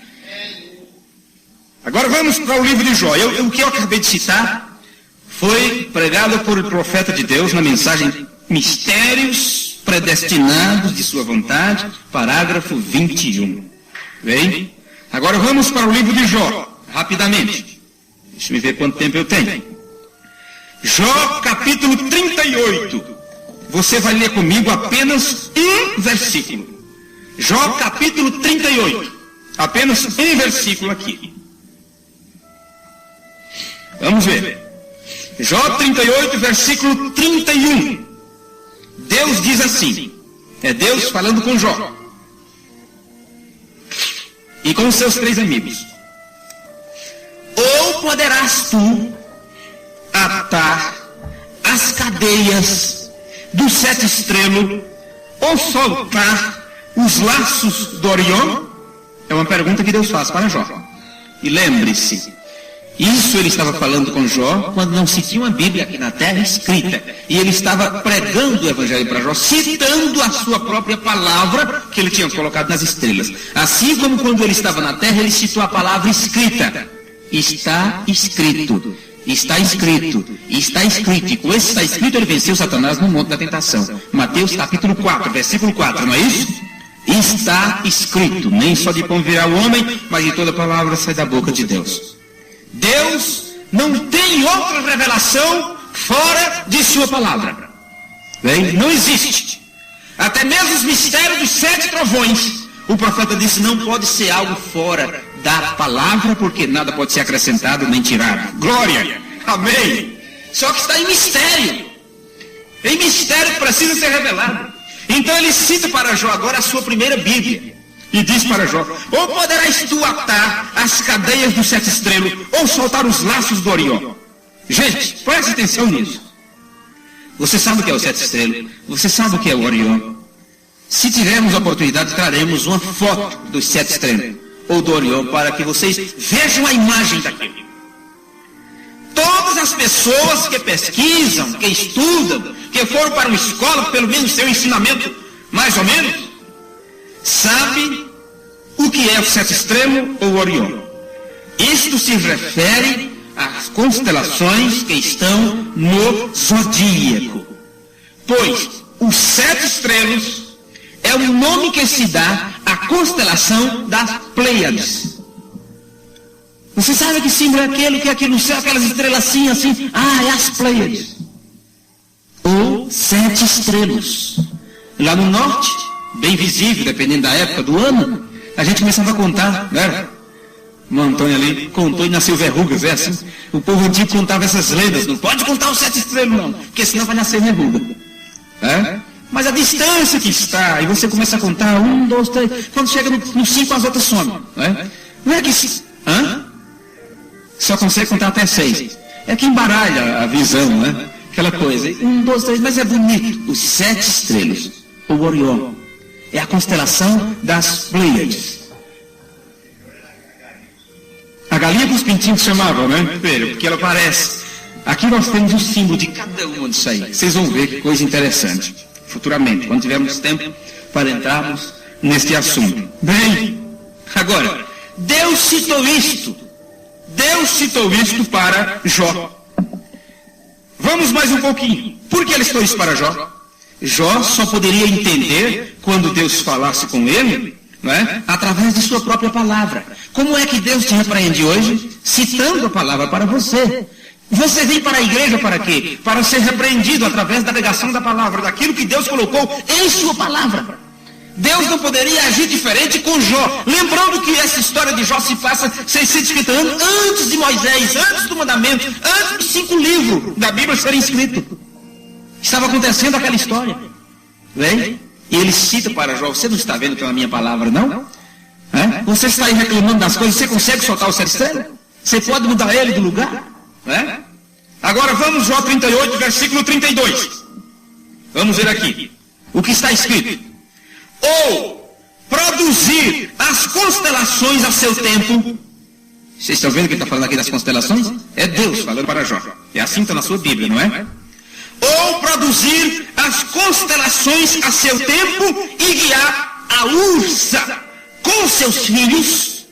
Agora vamos para o livro de Jó. O que eu acabei de citar foi pregado por o profeta de Deus na mensagem Mistérios Predestinados de Sua Vontade, parágrafo 21. Vem? Agora vamos para o livro de Jó, rapidamente. Deixa eu ver quanto tempo eu tenho. Jó, capítulo 38. você vai ler comigo apenas um versículo. Jó capítulo 38. Apenas um versículo aqui. Vamos ver. Jó 38, versículo 31. Deus diz assim. É Deus falando com Jó. E com os seus 3 amigos. Ou poderás tu atar as cadeias do 7 estrelo, ou soltar os laços do Orion? É uma pergunta que Deus faz para Jó. E lembre-se, isso ele estava falando com Jó quando não se tinha uma Bíblia aqui na terra escrita. E ele estava pregando o Evangelho para Jó, citando a sua própria palavra que ele tinha colocado nas estrelas. Assim como quando ele estava na terra, ele citou a palavra escrita. Está escrito. Está escrito. Está escrito. E com esse está escrito, ele venceu Satanás no monte da tentação. Mateus capítulo 4, versículo 4, não é isso? Está escrito. Nem só de pão virá o homem, mas de toda palavra sai da boca de Deus. Deus não tem outra revelação fora de sua palavra. Bem, não existe. Até mesmo os mistérios dos 7 trovões, o profeta disse, não pode ser algo fora da palavra, porque nada pode ser acrescentado nem tirado. Glória! Amém! Só que está em mistério. Em mistério que precisa ser revelado. Então ele cita para Jó agora a sua primeira Bíblia. E diz para Jó, ou poderás tu atar as cadeias do 7 estrelo, ou soltar os laços do Orion. Gente, preste atenção nisso. Você sabe o que é o 7 estrelo? Você sabe o que é o Orion? Se tivermos a oportunidade, traremos uma foto dos 7 estrelas, ou do Orion, para que vocês vejam a imagem daquilo. Todas as pessoas que pesquisam, que estudam, que foram para uma escola, pelo menos tem um ensinamento, mais ou menos, sabe o que é o 7 estrelo ou o Orion. Isto se refere às constelações que estão no zodíaco. Pois os 7 estrelos é o nome que se dá à constelação das Pleiades. Você sabe que símbolo é aquele, que é aqui no céu, aquelas estrelas assim, assim? Ah, é as Pleiades. Ou 7 estrelas. Lá no norte, bem visível, dependendo da época do ano, a gente começava a contar, né? O Antônio ali contou e nasceu verrugas, é assim. O povo antigo contava essas lendas, não pode contar os 7 estrelas não, porque senão vai nascer verruga. É? Mas a distância que está, e você começa a contar, 1, 2, 3, quando chega no 5 as outras somem. Não é que... Só consegue contar até 6. É que embaralha a visão, né? Aquela coisa, 1, 2, 3, mas é bonito. Os 7 estrelas, o Orion, é a constelação das Pleiades. A galinha dos pintinhos chamavam, né? Porque ela aparece. Aqui nós temos o símbolo de cada uma disso aí. Vocês vão ver que coisa interessante. Futuramente, quando tivermos tempo para entrarmos neste assunto. Bem, agora, Deus citou isto. Deus citou isto para Jó. Vamos mais um pouquinho. Por que ele citou isso para Jó? Jó só poderia entender quando Deus falasse com ele, não é? Através de sua própria palavra. Como é que Deus te repreende hoje? Citando a palavra para você. Você vem para a igreja para quê? Para ser repreendido através da pregação da palavra, daquilo que Deus colocou em sua palavra. Deus não poderia agir diferente com Jó. Lembrando que essa história de Jó se passa 650 anos antes de Moisés, antes do mandamento, antes dos 5 livros da Bíblia serem escritos. Estava acontecendo aquela história. Bem? E ele cita para Jó, você não está vendo pela minha palavra, não? É? Você está aí reclamando das coisas, você consegue soltar o 7 estrelas? Você pode mudar ele do lugar? É? Agora vamos, Jó 38, versículo 32. Vamos ver aqui. O que está escrito? Ou produzir as constelações a seu tempo. Vocês estão vendo que ele está falando aqui das constelações? É Deus falando para Jó. É assim que está na sua Bíblia, não é? Ou produzir as constelações a seu tempo e guiar a ursa com seus filhos.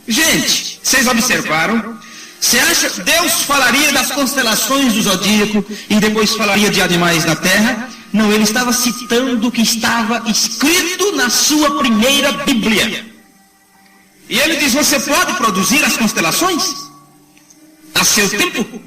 Gente, vocês observaram? Você acha que Deus falaria das constelações do zodíaco e depois falaria de animais na terra? Não, ele estava citando o que estava escrito na sua primeira Bíblia. E ele diz, você pode produzir as constelações a seu tempo?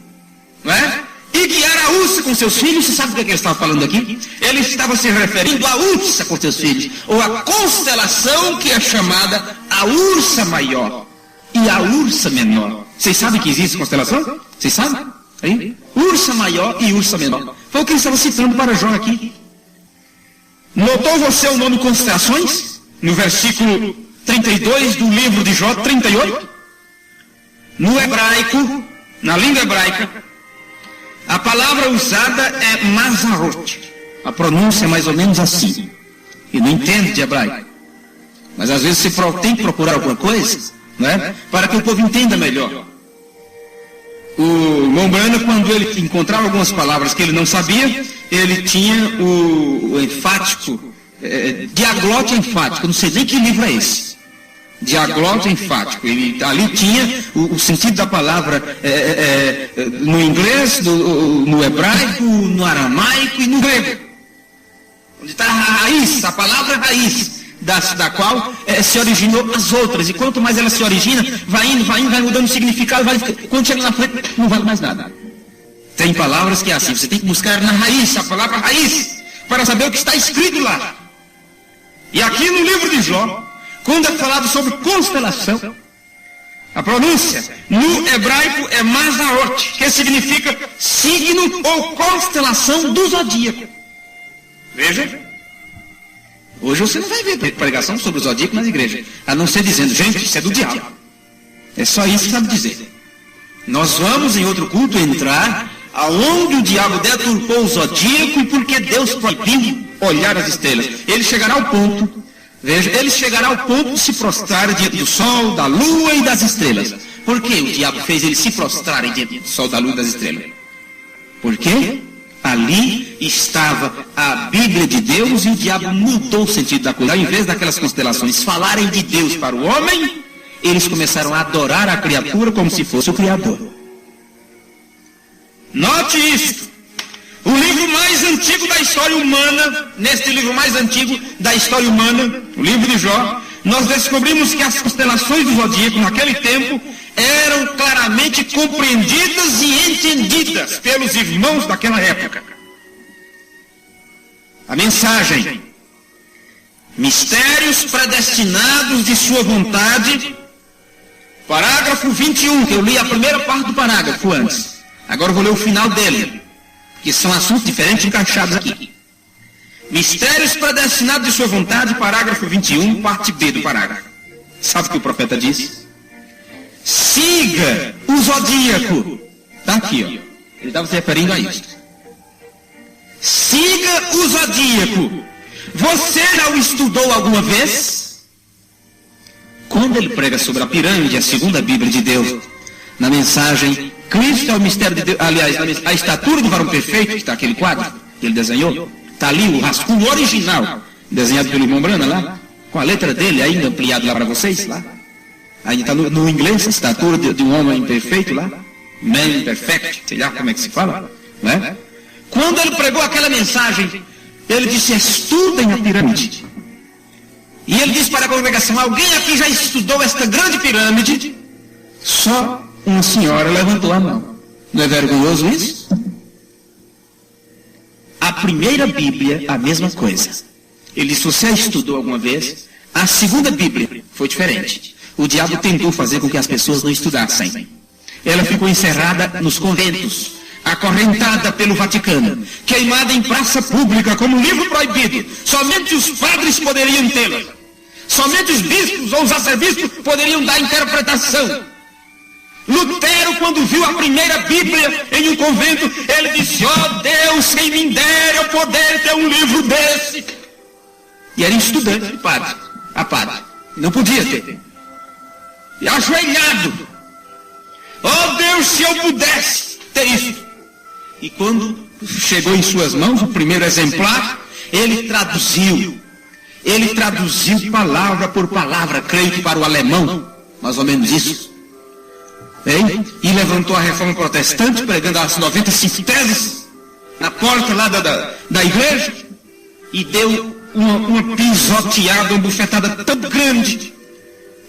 Não é? e guiar a ursa com seus filhos. Você sabe do que ele estava falando aqui? Ele estava se referindo à ursa com seus filhos, ou à constelação que é chamada a ursa maior e a ursa menor. Vocês sabem que existe constelação? Vocês sabem? Aí? Ursa maior e ursa menor. Foi o que ele estava citando para Jó aqui. Notou você o nome constelações? No versículo 32 do livro de Jó 38? No hebraico, na língua hebraica, a palavra usada é Mazarot. A pronúncia é mais ou menos assim. E não entende de hebraico. Mas às vezes você tem que procurar alguma coisa, né, para que o povo entenda melhor. O irmão Brana, quando ele encontrava algumas palavras que ele não sabia, ele tinha o enfático, diaglote enfático. Não sei nem que livro é esse. Diaglote enfático. Ele ali tinha o sentido da palavra no inglês, no hebraico, no aramaico e no grego. Onde está a raiz, a palavra raiz, da qual se originou as outras. E quanto mais ela se origina, vai indo, vai mudando o significado, quando chega na frente, não vale mais nada. Tem palavras que é assim, você tem que buscar na raiz, a palavra raiz, para saber o que está escrito lá. E aqui no livro de Jó, quando é falado sobre constelação, a pronúncia no hebraico é Mazarot, que significa signo ou constelação do zodíaco. Veja. Hoje você não vai ver pregação sobre o zodíaco nas igrejas, a não ser dizendo, gente, isso é do diabo. É só isso que sabe dizer. Nós vamos em outro culto entrar aonde o diabo deturpou o zodíaco e porque Deus proibiu olhar as estrelas. Ele chegará ao ponto, veja, ele chegará ao ponto de se prostrar diante do sol, da lua e das estrelas. Por que o diabo fez ele se prostrar diante do sol, da lua e das estrelas? Por quê? Ali estava a Bíblia de Deus e o diabo mudou o sentido da coisa. Ao invés daquelas constelações falarem de Deus para o homem, eles começaram a adorar a criatura como se fosse o Criador. Note isto. O livro mais antigo da história humana, neste livro mais antigo da história humana, o livro de Jó, nós descobrimos que as constelações do zodíaco naquele tempo eram claramente compreendidas e entendidas pelos irmãos daquela época. A mensagem: mistérios predestinados de sua vontade, parágrafo 21, que eu li a primeira parte do parágrafo antes. Agora eu vou ler o final dele, que são assuntos diferentes encaixados aqui. Mistérios predestinados de sua vontade, parágrafo 21, parte B do parágrafo. Sabe o que o profeta disse? Siga o zodíaco. Está aqui, ó. Ele estava se referindo a isso. Siga o zodíaco. Você já o estudou alguma vez? Quando ele prega sobre a pirâmide, a segunda Bíblia de Deus, na mensagem Cristo é o mistério de Deus, aliás, a estatura do varão perfeito, que está aquele quadro que ele desenhou, está ali o rascunho original, desenhado pelo irmão Brana lá, com a letra dele ainda ampliado lá para vocês, lá. Aí está no inglês, a estatura de um homem perfeito lá, man perfect, sei lá como é que se fala, né? Quando ele pregou aquela mensagem, ele disse: estudem a pirâmide. E ele disse para a congregação: alguém aqui já estudou esta grande pirâmide? Só uma senhora levantou a mão. Não é vergonhoso isso? A primeira Bíblia, a mesma coisa. Ele disse: você a estudou alguma vez? A segunda Bíblia foi diferente. O diabo tentou fazer com que as pessoas não estudassem. Ela ficou encerrada nos conventos, acorrentada pelo Vaticano, queimada em praça pública como livro proibido. Somente os padres poderiam tê-la. Somente os bispos ou os arcebispos poderiam dar interpretação. Lutero, quando viu a primeira Bíblia em um convento, ele disse: ó Deus, quem me dera eu poder ter um livro desse. E era estudante de padre, a padre. Não podia ter. E ajoelhado: ó Deus, se eu pudesse ter isso. E quando chegou em suas mãos o primeiro exemplar, ele traduziu palavra por palavra, creio que para o alemão, mais ou menos isso. E levantou a reforma protestante, pregando as 95 teses na porta lá da igreja, e deu uma pisoteada, uma bufetada tão grande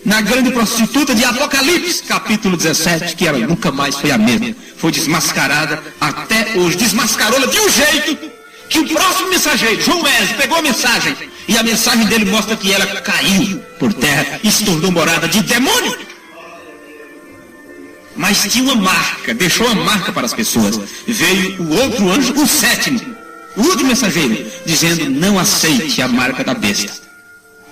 na grande prostituta de Apocalipse, capítulo 17, que ela nunca mais foi a mesma. Foi desmascarada até hoje. Desmascarou-la de um jeito que o próximo mensageiro, João Wesley, pegou a mensagem. E a mensagem dele mostra que ela caiu por terra e se tornou morada de demônio. Mas tinha uma marca, deixou uma marca para as pessoas. Veio o outro anjo, o sétimo, o último mensageiro, dizendo: não aceite a marca da besta.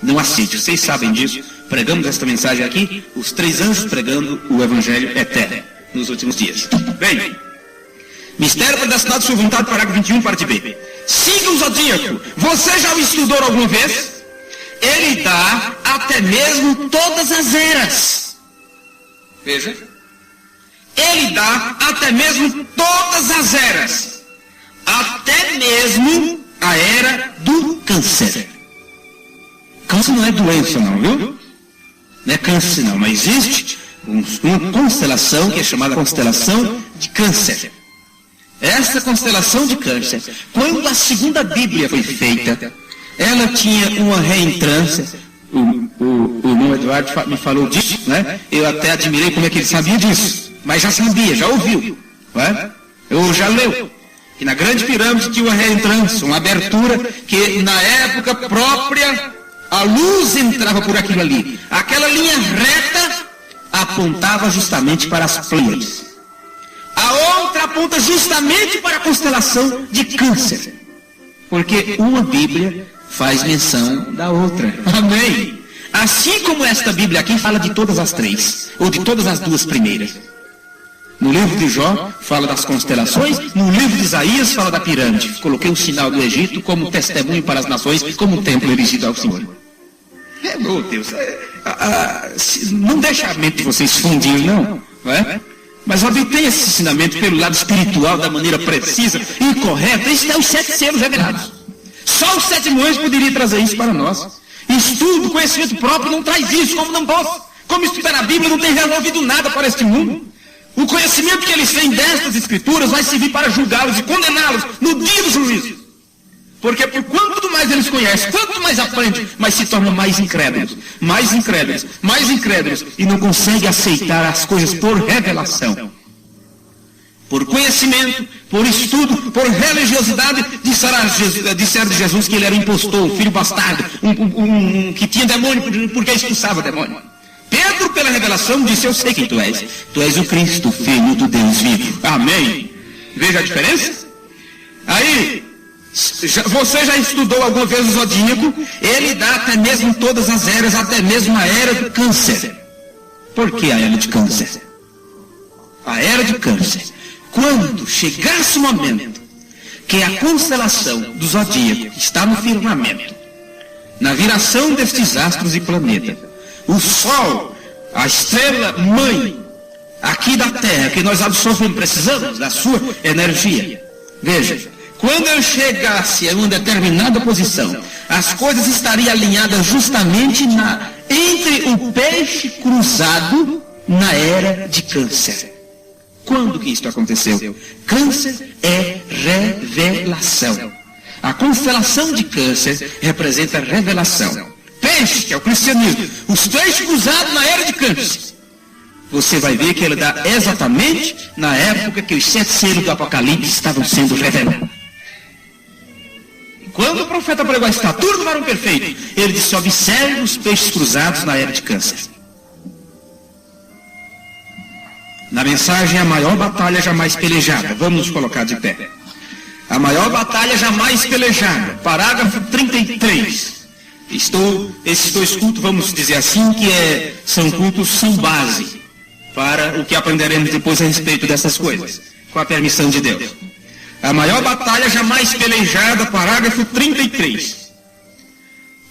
Não aceite. Vocês sabem disso. Pregamos esta mensagem aqui, os 3 anjos pregando o Evangelho eterno nos últimos dias. Bem, mistério para dar sua vontade, parágrafo 21, parte B. Siga o zodíaco. Você já o estudou alguma vez? Ele dá até mesmo todas as eras. Veja. Ele dá até mesmo todas as eras. Até mesmo a era do câncer. Câncer não é doença não, viu? Não é câncer não, mas existe uma constelação que é chamada constelação de câncer. Essa constelação de câncer, quando a segunda Bíblia foi feita, ela tinha uma reentrância. O irmão Eduardo me falou disso, né? Eu até admirei como é que ele sabia disso. Mas já sabia, já ouviu, não é? Eu já leu. Que na grande pirâmide tinha uma reentrância, uma abertura, que na época própria a luz entrava por aquilo ali. Aquela linha reta apontava justamente para as Pleiades. A outra aponta justamente para a constelação de Câncer. Porque uma Bíblia faz menção da outra. Amém? Assim como esta Bíblia aqui fala de todas as 3, ou de todas as 2 primeiras. No livro de Jó fala das constelações, no livro de Isaías fala da pirâmide. Coloquei o sinal do Egito como testemunho para as nações, como um templo erigido ao Senhor. Meu Deus, não deixa a mente de vocês fundir, não é? Mas obtém esse ensinamento pelo lado espiritual da maneira precisa e correta. Isso é os 7 selos revelados. Só o 7º anjo poderia trazer isso para nós. Estudo, conhecimento próprio não traz isso, como não posso. Como estudar a Bíblia não tem resolvido nada para este mundo. O conhecimento que eles têm destas escrituras vai servir para julgá-los e condená-los no dia do juízo. Porque por quanto mais eles conhecem, quanto mais aprendem, mais se tornam mais incrédulos, mais incrédulos, mais incrédulos, e não conseguem aceitar as coisas por revelação. Por conhecimento, por estudo, por religiosidade, disseram de Jesus que ele era um impostor, um filho bastardo, que tinha demônio porque expulsava demônio. Pedro, pela revelação, disse: eu sei quem tu és o Cristo, Filho do Deus vivo. Amém. Veja a diferença? Aí, você já estudou alguma vez o zodíaco? Ele dá até mesmo todas as eras, até mesmo a era do Câncer. Por que a era de Câncer? A era de Câncer. Quando chegasse o momento que a constelação do zodíaco está no firmamento, na viração destes astros e planetas, o Sol, a estrela mãe aqui da Terra, que nós absorvemos, precisamos da sua energia. Veja, quando eu chegasse a uma determinada posição, as coisas estariam alinhadas justamente entre o peixe cruzado na era de Câncer. Quando que isso aconteceu? Câncer é revelação. A constelação de Câncer representa revelação. Peixe, que é o cristianismo, os peixes cruzados na era de Câncer. Você vai ver que ele dá exatamente na época que os 7 selos do Apocalipse estavam sendo revelados. Quando o profeta pregou a estatura do varão perfeito, ele disse: observe os peixes cruzados na era de Câncer. Na mensagem, a maior batalha jamais pelejada. Vamos nos colocar de pé. A maior batalha jamais pelejada. Parágrafo 33. Esses 2 cultos, vamos dizer assim, são cultos, são base para o que aprenderemos depois a respeito dessas coisas, com a permissão de Deus. A maior batalha jamais pelejada, parágrafo 33.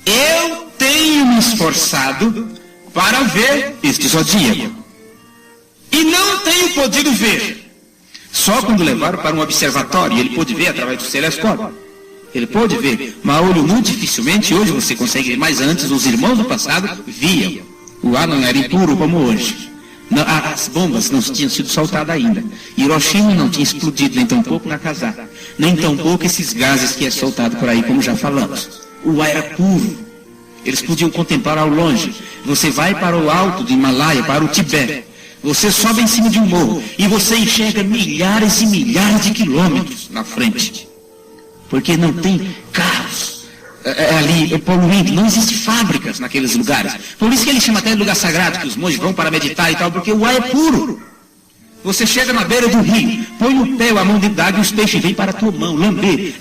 Eu tenho me esforçado para ver este zodíaco, e não tenho podido ver. Só quando levaram para um observatório, ele pôde ver através do telescópio. Ele pôde ver, mas olho nu dificilmente. Hoje você consegue ver, mas antes os irmãos do passado viam. O ar não era impuro como hoje. Não, as bombas não tinham sido soltadas ainda. Hiroshima não tinha explodido, nem tampouco Nagasaki, nem tampouco esses gases que é soltado por aí, como já falamos. O ar era puro. Eles podiam contemplar ao longe. Você vai para o alto do Himalaia, para o Tibete. Você sobe em cima de um morro e você enxerga milhares e milhares de quilômetros na frente. Porque não tem carros ali poluente, não existem fábricas naqueles lugares. Por isso que ele chama até de lugar sagrado, que os monges vão para meditar e tal, porque o ar é puro. Você chega na beira do rio, põe o pé, a mão dentro da água e os peixes vêm para a tua mão, lamber.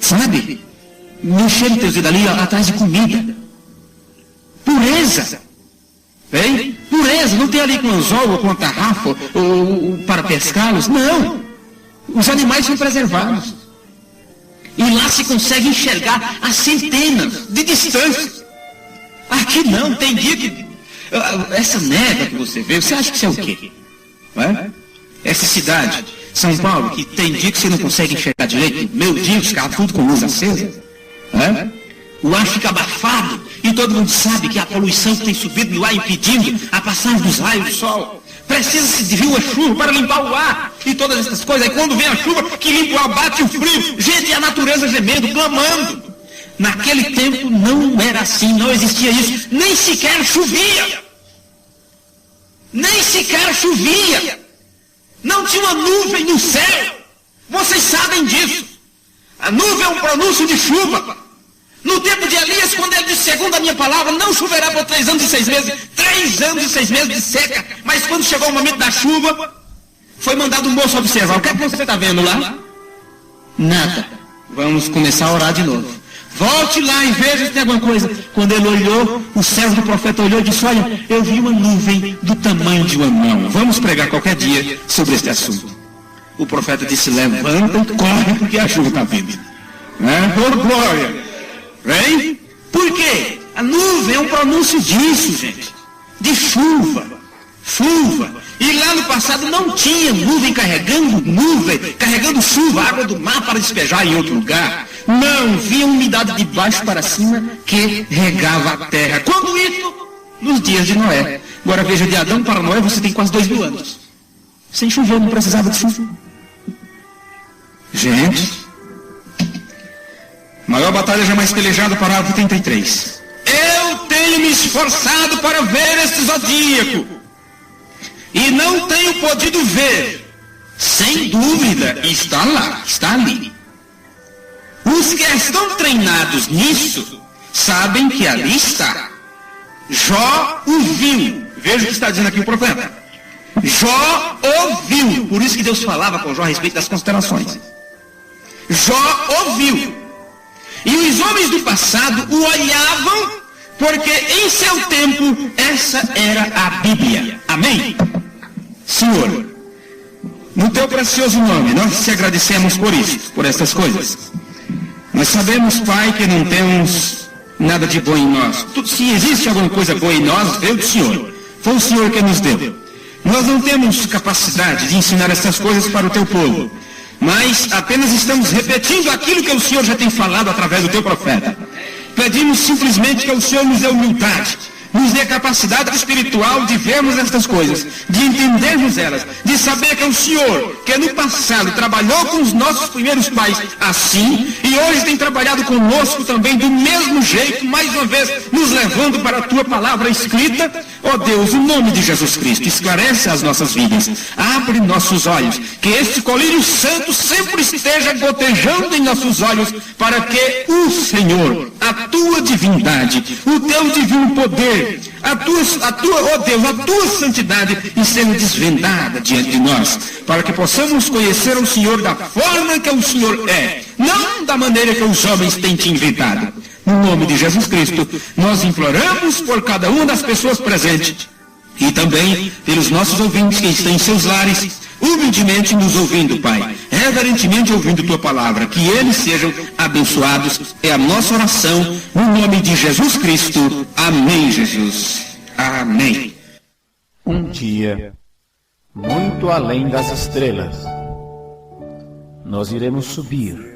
Sabe? Mexer os teus dedos ali atrás de comida. Pureza. Hein? Pureza. Não tem ali com anzol ou com a tarrafa ou para pescá-los. Não. Os animais são preservados. E lá se consegue enxergar a centenas de distância. Aqui não. Tem dia que... Essa neve que você vê, você acha que isso é o quê? É? Essa cidade, São Paulo, que tem dia que você não consegue enxergar direito. Meu Deus, os carros tudo com luz acesa. É? O ar fica abafado e todo mundo sabe que a poluição que tem subido no ar impedindo a passagem dos raios do sol. Precisa-se de uma chuva para limpar o ar e todas essas coisas. Aí quando vem a chuva que limpa o ar, bate o frio. Gente, e a natureza gemendo, clamando. Naquele tempo não era assim, não existia isso. Nem sequer chovia. Nem sequer chovia. Não tinha uma nuvem no céu. Vocês sabem disso. A nuvem é um pronúncio de chuva. No tempo de Elias, quando ele disse, segundo a minha palavra, não choverá por 3 anos e 6 meses. 3 anos e 6 meses de seca. Mas quando chegou o momento da chuva, foi mandado um moço observar. O que é que você está vendo lá? Nada. Vamos começar a orar de novo. Volte lá e veja se tem alguma coisa. Quando ele olhou, o servo do profeta olhou e disse, olha, eu vi uma nuvem do tamanho de uma mão. Vamos pregar qualquer dia sobre este assunto. O profeta disse, levanta e corre porque a chuva está vindo. Oh, glória! Vem? Por quê? A nuvem é um pronúncio disso, gente. De chuva. Chuva. E lá no passado não tinha nuvem carregando chuva, água do mar para despejar em outro lugar. Não, vinha umidade de baixo para cima que regava a terra. Quando isso? Nos dias de Noé. Agora veja, de Adão para Noé você tem quase 2000 anos. Sem chover, não precisava de chuva. Gente, maior batalha jamais pelejada, parágrafo 33. Eu tenho me esforçado para ver este zodíaco e não tenho podido ver. Sem dúvida, está lá, está ali. Os que estão treinados nisso sabem que ali está. Jó o viu. Veja o que está dizendo aqui o profeta. Jó ouviu. Por isso que Deus falava com Jó a respeito das constelações. Jó ouviu. E os homens do passado o olhavam, porque em seu tempo essa era a Bíblia. Amém? Senhor, no teu precioso nome, nós te agradecemos por isso, por estas coisas. Nós sabemos, Pai, que não temos nada de bom em nós. Se existe alguma coisa boa em nós, veio do Senhor. Foi o Senhor que nos deu. Nós não temos capacidade de ensinar essas coisas para o teu povo, mas apenas estamos repetindo aquilo que o Senhor já tem falado através do teu profeta. Pedimos simplesmente que o Senhor nos dê humildade, nos dê capacidade espiritual de vermos estas coisas, de entendermos elas, de saber que é o Senhor, que no passado trabalhou com os nossos primeiros pais assim, e hoje tem trabalhado conosco também do mesmo jeito, mais uma vez, nos levando para a tua palavra escrita. Ó Deus, no nome de Jesus Cristo, esclarece as nossas vidas, abre nossos olhos, que este colírio santo sempre esteja gotejando em nossos olhos, para que o Senhor, a tua divindade, o teu divino poder, a tua santidade seja desvendada diante de nós, para que possamos conhecer o Senhor da forma que o Senhor é, não da maneira que os homens têm te inventado. No nome de Jesus Cristo, nós imploramos por cada uma das pessoas presentes e também pelos nossos ouvintes que estão em seus lares, humildemente nos ouvindo, Pai, reverentemente ouvindo tua palavra, que eles sejam abençoados. É a nossa oração, no nome de Jesus Cristo. Amém, Jesus. Amém. Um dia, muito além das estrelas, nós iremos subir